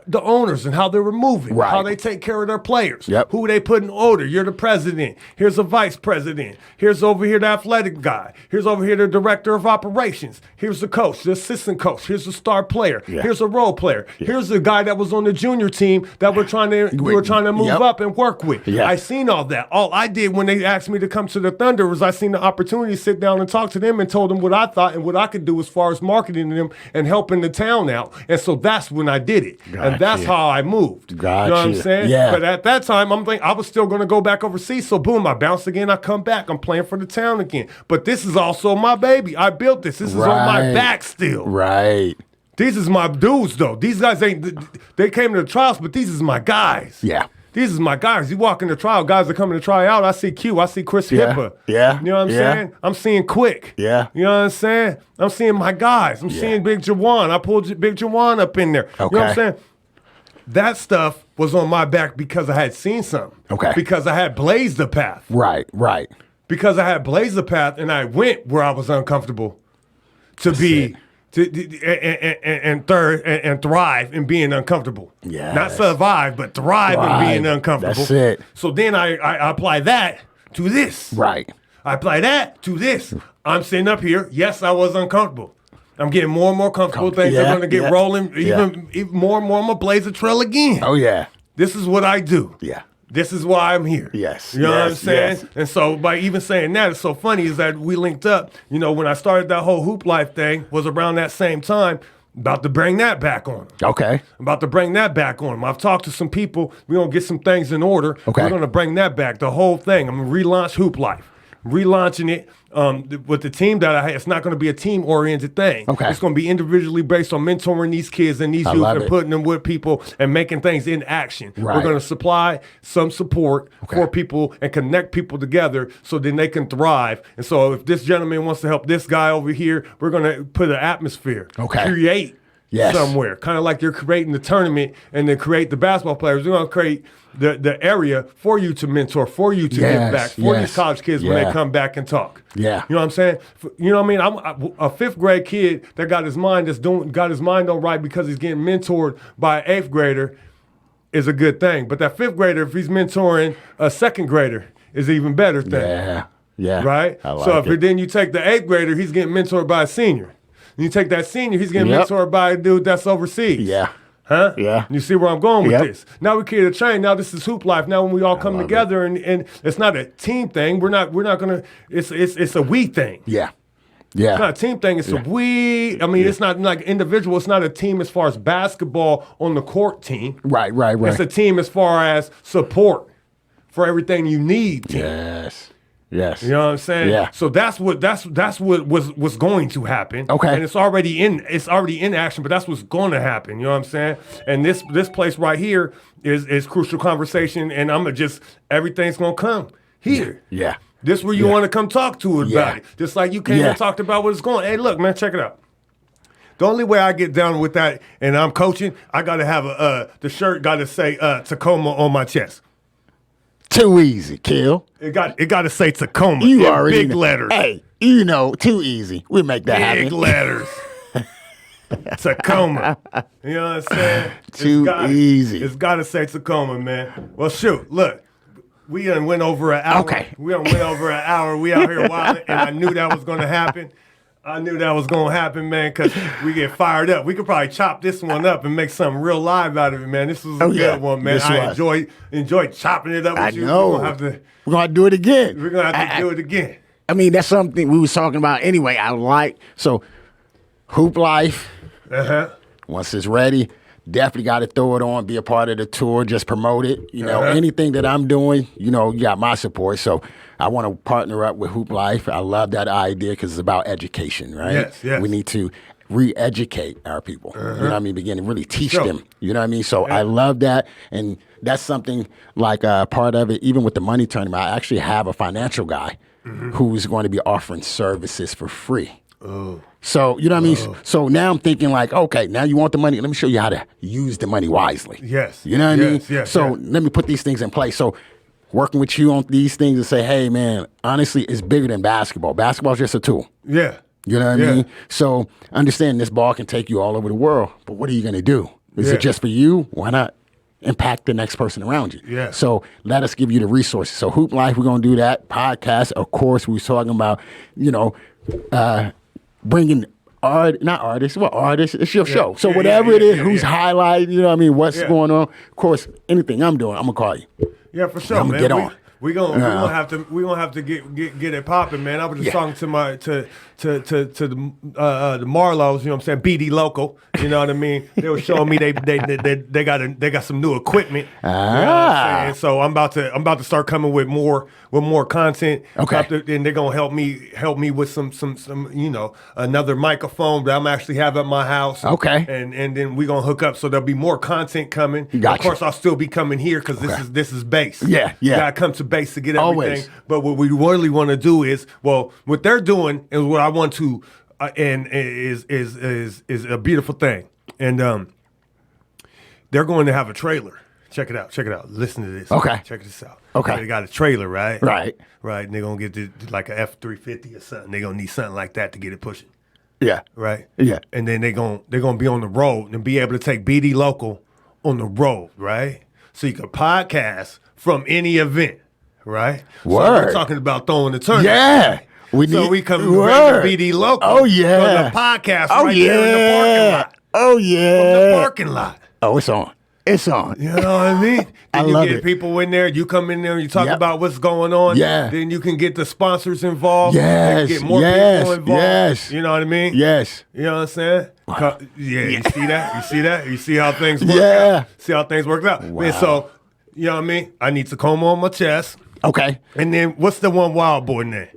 the owners and how they were moving, Right. how they take care of their players, Yep. who they put in order. You're the president. Here's a vice president. Here's over here the athletic guy. Here's over here the director of operations. Here's the coach, the assistant coach. Here's the star player. Yeah. Here's a role player. Here's the guy that was on the junior team that we were trying to move Yep. up and work with. Yeah. I seen all that. All I did when they asked me to come to the Thunder was I seen the opportunity to sit down and talk to them and told them what I thought and what I could do as far as marketing them and helping the town out. And so that's when I did it. And that's Gotcha. how I moved. You know what I'm Gotcha. saying? Yeah. But at that time, I'm thinking I was still going to go back overseas. So boom, I bounced again. I come back. I'm playing for the town again. But this is also my baby. I built this. This is on my Right. back still. Right. These is my dudes, though. These guys they came to the trials, but these is my guys. Yeah. These is my guys. You walk in the trial, guys are coming to try out. I see Q. I see Chris Yeah. Hippa. Yeah. You know what I'm Yeah. saying? I'm seeing Quick. Yeah. You know what I'm saying? I'm seeing my guys. I'm seeing Big Jawan. I pulled Big Jawan up in there. You know what I'm Okay. saying? That stuff was on my back because I had seen something. Okay. Because I had blazed the path. Right. Right. Because I had blazed the path and I went where I was uncomfortable to be and thrive in being uncomfortable. Yes. Not survive, but thrive in being uncomfortable. That's it. So then I apply that to this. Right. I apply that to this. I'm sitting up here. Yes, I was uncomfortable. I'm getting more and more comfortable. Things are Yeah, going to get yeah, rolling. yeah. Even more and more, I'm going to blaze a trail again. Oh yeah. This is what I do. Yeah. This is why I'm here. Yes, You know what I'm yes, saying? yes. And so by even saying that, it's so funny is that we linked up. You know, when I started that whole hoop life thing was around that same time. About to bring that back on 'em. Okay. I'm about to bring that back on 'em. I've talked to some people. We're going to get some things in order. Okay. We're going to bring that back, the whole thing. I'm going to relaunch Hoop Life. Relaunching it with the team that I had. It's not going to be a team-oriented thing. Okay. It's going to be individually based on mentoring these kids and these I youth love and it. putting them with people and making things in action. We're Right. going to supply some support for people and connect people together so then they can thrive. And so if this gentleman wants to help this guy over here, we're going to put an atmosphere. Okay. Create Yes. somewhere. Kind of like you're creating the tournament and then create the basketball players. We're going to create the area for you to mentor, for you to give Yes, back, for yes. these college kids when they Yeah. come back and talk. Yeah. You know what I'm saying? You know what I mean? I'm a fifth grade kid that got his mind on right because he's getting mentored by an eighth grader is a good thing. But that fifth grader, if he's mentoring a second grader, is an even better thing. Yeah. Yeah. Right? I like So if it. then you take the eighth grader, he's getting mentored by a senior. And you take that senior, he's getting Yep. mentored by a dude that's overseas. Yeah. Huh? Yeah. You see where I'm going with Yep. this? Now we create a chain. Now this is hoop life. Now when we all come love together and it's not a team thing. We're not gonna. It's a we thing. Yeah. Yeah. It's not a team thing. It's a we. I mean, it's not like individual. It's not a team as far as basketball on the court team. Right. Right. Right. It's a team as far as support for everything you need. Team. Yes. Yes. You know what I'm saying? Yeah. So that's what was going to happen. Okay. And it's already in action, but that's what's going to happen. You know what I'm saying? And this place right here is crucial conversation, and everything's gonna come here. Yeah. This where you want to come talk to it Yeah. about it. Just like you came Yeah. and talked about what it's going. Hey, look, man, check it out. The only way I get down with that, and I'm coaching, I gotta have the shirt gotta say Tacoma on my chest. Too easy, Kill. It got to say Tacoma You in already big know. letters. Hey, you know, too easy. We make that Big happen. letters. Tacoma. You know what I'm saying? Too easy. It's got to say Tacoma, man. Well, shoot, look. We done went over an hour. Okay. We done went over an hour. We out here wilding, and I knew that was going to happen. Man, because we get fired up. We could probably chop this one up and make something real live out of it, man. This was a good one, man. I enjoyed chopping it up with you. Know. We're going to do it again. We're going to have to do it again. I mean, that's something we was talking about anyway. I like, so Hoop Life, once it's ready, definitely got to throw it on, be a part of the tour, just promote it. You know, anything that I'm doing, you know, you got my support. So I want to partner up with Hoop Life. I love that idea because it's about education, right? Yes. We need to re-educate our people. You know what I mean? Begin to really teach them. You know what I mean? So I love that. And that's something like part of it, even with the money tournament, I actually have a financial guy who's going to be offering services for free. Oh. So, you know what I mean? So now I'm thinking like, okay, now you want the money. Let me show you how to use the money wisely. Yes. You know what I mean? Yes. So let me put these things in place. So working with you on these things and say, hey, man, honestly, it's bigger than basketball. Basketball's just a tool. Yeah. You know what I mean? So understand this ball can take you all over the world, but what are you going to do? Is it just for you? Why not impact the next person around you? Yeah. So let us give you the resources. So Hoop Life, we're going to do that. Podcast, of course, we was talking about, you know, bringing not artists, well, artists, it's your show. So whatever it is, who's highlighting, you know what I mean, what's going on. Of course, anything I'm doing, I'm going to call you. Yeah, for sure, I'm man. Get on. We're gonna have to get it popping, man. I was just talking to the Marlows, you know what I'm saying, BD local, you know what I mean. They were showing me they got some new equipment. You know what I'm saying? So I'm about to start coming with more content. Okay. And they're gonna help me with some you know, another microphone that I'm actually have at my house. Okay. And then we're gonna hook up so there'll be more content coming. Gotcha. Of course I'll still be coming here because this is base. Yeah. You gotta come to base to get everything. Always. But what we really want to do is, well, what they're doing is what I want to, and is a beautiful thing. And they're going to have a trailer. Check it out. Listen to this. Okay. Check this out. Okay. They got a trailer, right? Right. And they're gonna get like a F-350 or something. They're gonna need something like that to get it pushing. Yeah. Right. Yeah. And then they're gonna be on the road and be able to take BD local on the road, right? So you can podcast from any event, right? Word. So we're talking about throwing the tournament. Yeah. We come to BD local. Oh, yeah. From the podcast right there in the parking lot. Oh, yeah. From the parking lot. Oh, it's on. It's on. You know what I mean? I Then you love get it. people in there. You come in there and you talk about what's going on. Yeah. Then you can get the sponsors involved. Yes. Get more Yes. people involved. Yes. You know what I mean? Yes. You know what I'm saying? Yeah. You see that? You see that? You see how things work Yeah. out? See how things work out? Wow. And so, you know what I mean? I need Tacoma on my chest. Okay. And then what's the one wild boy name?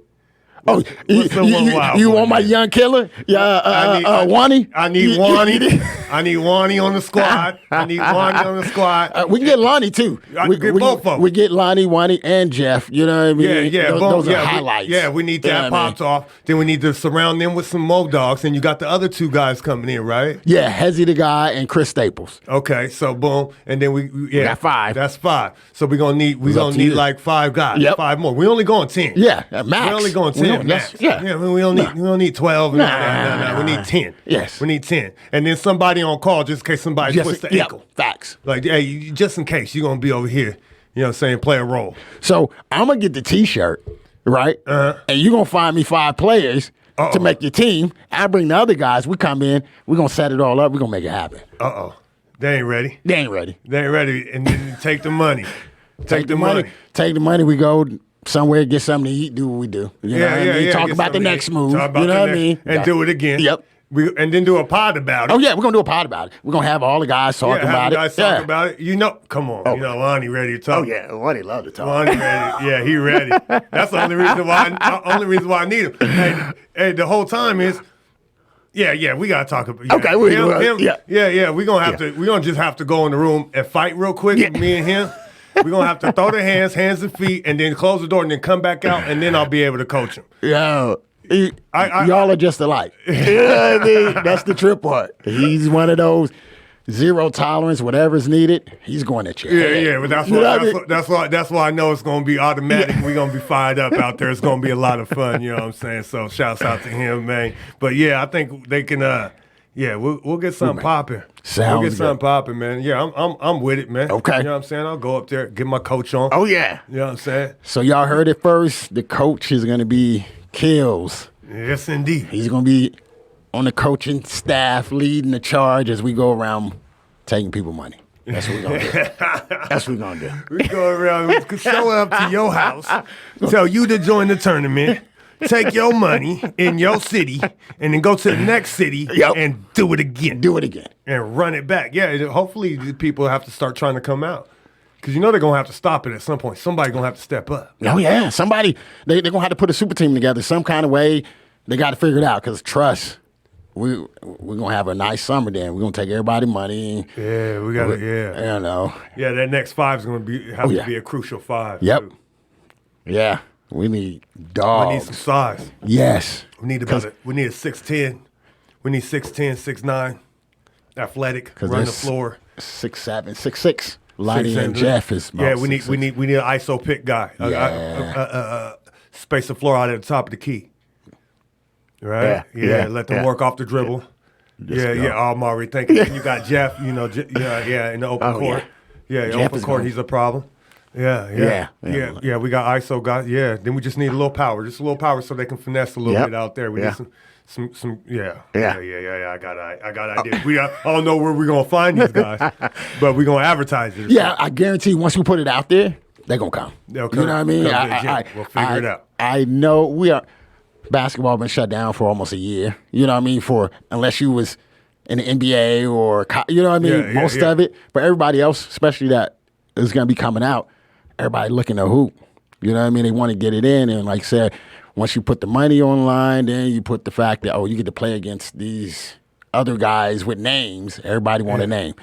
Oh, What's the one wild you boy want my name? young killer? Yeah, Wani? I need Wani. I need Wani on the squad. We can get Lonnie too. We get both of them. We get Lonnie, Wani, and Jeff. You know what I mean? Yeah, Those are highlights. We need You know that what I mean? popped off. Then we need to surround them with some Mo Dogs. And you got the other two guys coming in, right? Yeah, Hezzy the guy and Chris Staples. Okay, so boom, and then we got 5. That's 5. So we're gonna need up to you. like 5 guys. Yep. 5 more. We only going 10. Yeah, max. We're only going 10 max. Yeah. We don't need 12. No. We need 10. Yes. We need 10. And then somebody on call just in case somebody twists the ankle. Facts. Like, hey, just in case you're gonna be over here, you know what I'm saying, play a role. So I'm gonna get the T-shirt, right? And you're gonna find me 5 players to make your team. I bring the other guys. We come in. We're gonna set it all up. We're gonna make it happen. They ain't ready. They ain't ready. And then take the money. Take the money. Take the money. We go somewhere, get something to eat, do what we do. You know what I mean? Talk Get about the something next to eat. move. Talk about You know the what I next- mean? And do it again. Yep. And then do a pod about it. Oh, yeah, we're going to do a pod about it. We're going to have all the guys talk about it. Guys talk about it. You know, come on. You know, Lonnie ready to talk. Oh, yeah, Lonnie love to talk. Lonnie ready. Yeah, he ready. That's the only reason why. I need him. Hey, the whole time is. Yeah, we gotta talk about. Okay, yeah. We're gonna just have to go in the room and fight real quick. Me and him. We're gonna have to throw the hands and feet, and then close the door, and then come back out, and then I'll be able to coach him. Yo, y'all are just alike. You know what I mean? That's the trip part. He's one of those 0 tolerance, whatever's needed, he's going at you. Yeah, but that's why I know it's gonna be automatic. We're gonna be fired up out there. It's gonna be a lot of fun. You know what I'm saying? So shouts out to him, man. But yeah, I think they can. Yeah, we'll get something popping. Sounds We'll get good. something popping, man. Yeah, I'm with it, man. Okay. You know what I'm saying? I'll go up there, get my coach on. Oh, yeah. You know what I'm saying? So y'all heard it first. The coach is going to be Kills. Yes, indeed. He's going to be on the coaching staff, leading the charge as we go around taking people money. That's what we're going to do. That's what we're going to do. We go around, we show up to your house, tell you to join the tournament, take your money in your city, and then go to the next city and do it again. Do it again. And run it back. Yeah, hopefully the people have to start trying to come out. Because you know they're going to have to stop it at some point. Somebody's going to have to step up. Oh, yeah. Somebody, they're going to have to put a super team together some kind of way. They got to figure it out because trust. We're going to have a nice summer then. We're going to take everybody money. Yeah, we got to, yeah. You know. Yeah, that next five is going to have to be a crucial five. Yep. Too. Yeah. We need dogs. We need some size. Yes. We need a 6'10". We need 6'10", 6'9", athletic, run the floor. 6'7", 6'6". Lonnie and Jeff is we need an ISO pick guy. Space the floor out at the top of the key. Right? Yeah. Let them work off the dribble. Oh, Maury, thank you. And you got Jeff, in the open court. Yeah, in open court, he's a problem. Yeah. We got ISO guys. Yeah, then we just need a little power. Just a little power so they can finesse a little bit out there. We need some. I got ideas. I don't know where we're going to find these guys, but we're going to advertise it. Yeah, I guarantee once we put it out there, they're going to come. They'll come. You know what I mean? We'll figure it out. I know we are. Basketball been shut down for almost a year. You know what I mean? Unless you was in the NBA or, you know what I mean? Most of it. But everybody else, especially that is going to be coming out, everybody looking to hoop. You know what I mean? They want to get it in. And like I said, once you put the money online, then you put the fact that, you get to play against these other guys with names. Everybody want a name.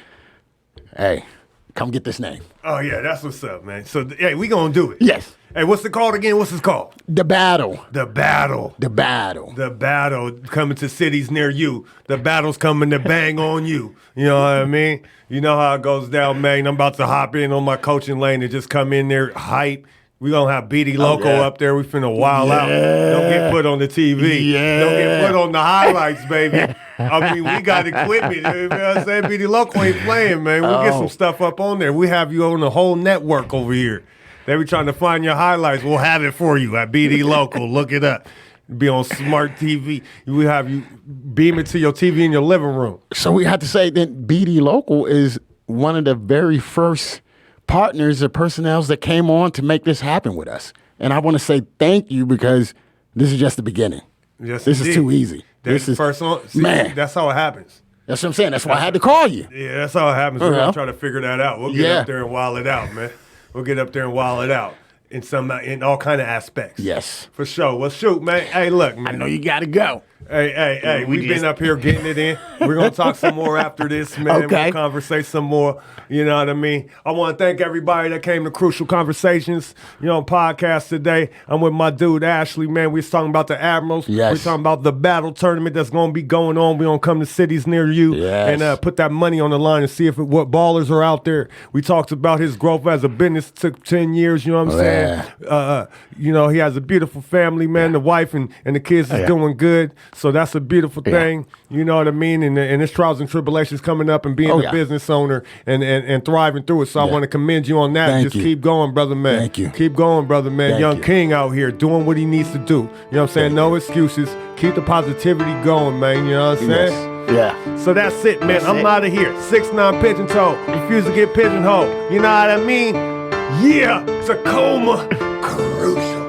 Hey, come get this name. Oh, yeah, that's what's up, man. So, we going to do it. Yes. Hey, what's it called again? What's it called? The Battle. The Battle. The Battle. The Battle coming to cities near you. The battle's coming to bang on you. You know what I mean? You know how it goes down, man. I'm about to hop in on my coaching lane and just come in there, hype. We're going to have BD Loco up there. We finna wild out. Don't get put on the TV. Yeah. Don't get put on the highlights, baby. I mean, we got equipment. You know what I'm saying? BD Loco ain't playing, man. We'll get some stuff up on there. We have you on the whole network over here. They be trying to find your highlights. We'll have it for you at BD Local. Look it up. Be on smart TV. We have you beam it to your TV in your living room. So we have to say that BD Local is one of the very first partners or personnels that came on to make this happen with us. And I want to say thank you because this is just the beginning. Yes, this is too easy. This is first on. See, man, that's how it happens. That's what I'm saying. That's why I had to call you. Yeah, that's how it happens. We're going to try to figure that out. We'll get up there and wild it out, man. We'll get up there and wild it out in all kind of aspects. Yes. For sure. Well, shoot, man. Hey, look, man. I know you got to go. Hey, we've been up here getting it in. We're going to talk some more after this, man. Okay. We'll conversate some more. You know what I mean? I want to thank everybody that came to Crucial Conversations, podcast today. I'm with my dude, Ashley, man. We was talking about the Admirals. Yes. We're talking about the battle tournament that's going to be going on. We're going to come to cities near you and put that money on the line and see what ballers are out there. We talked about his growth as a business. Took 10 years, you know what I'm saying? He has a beautiful family, man. The wife and the kids is doing good. So that's a beautiful thing, you know what I mean? And it's trials and tribulations coming up and being a business owner and thriving through it. So I want to commend you on that. Keep going, brother man. Thank you. Keep going, brother man. Young King out here doing what he needs to do. You know what I'm saying? No excuses. Keep the positivity going, man. You know what I'm saying? Yeah. So that's it, man. I'm out of here. 6'9" pigeon toe. Refuse to get pigeonholed. You know what I mean? Yeah. Tacoma. Crucial.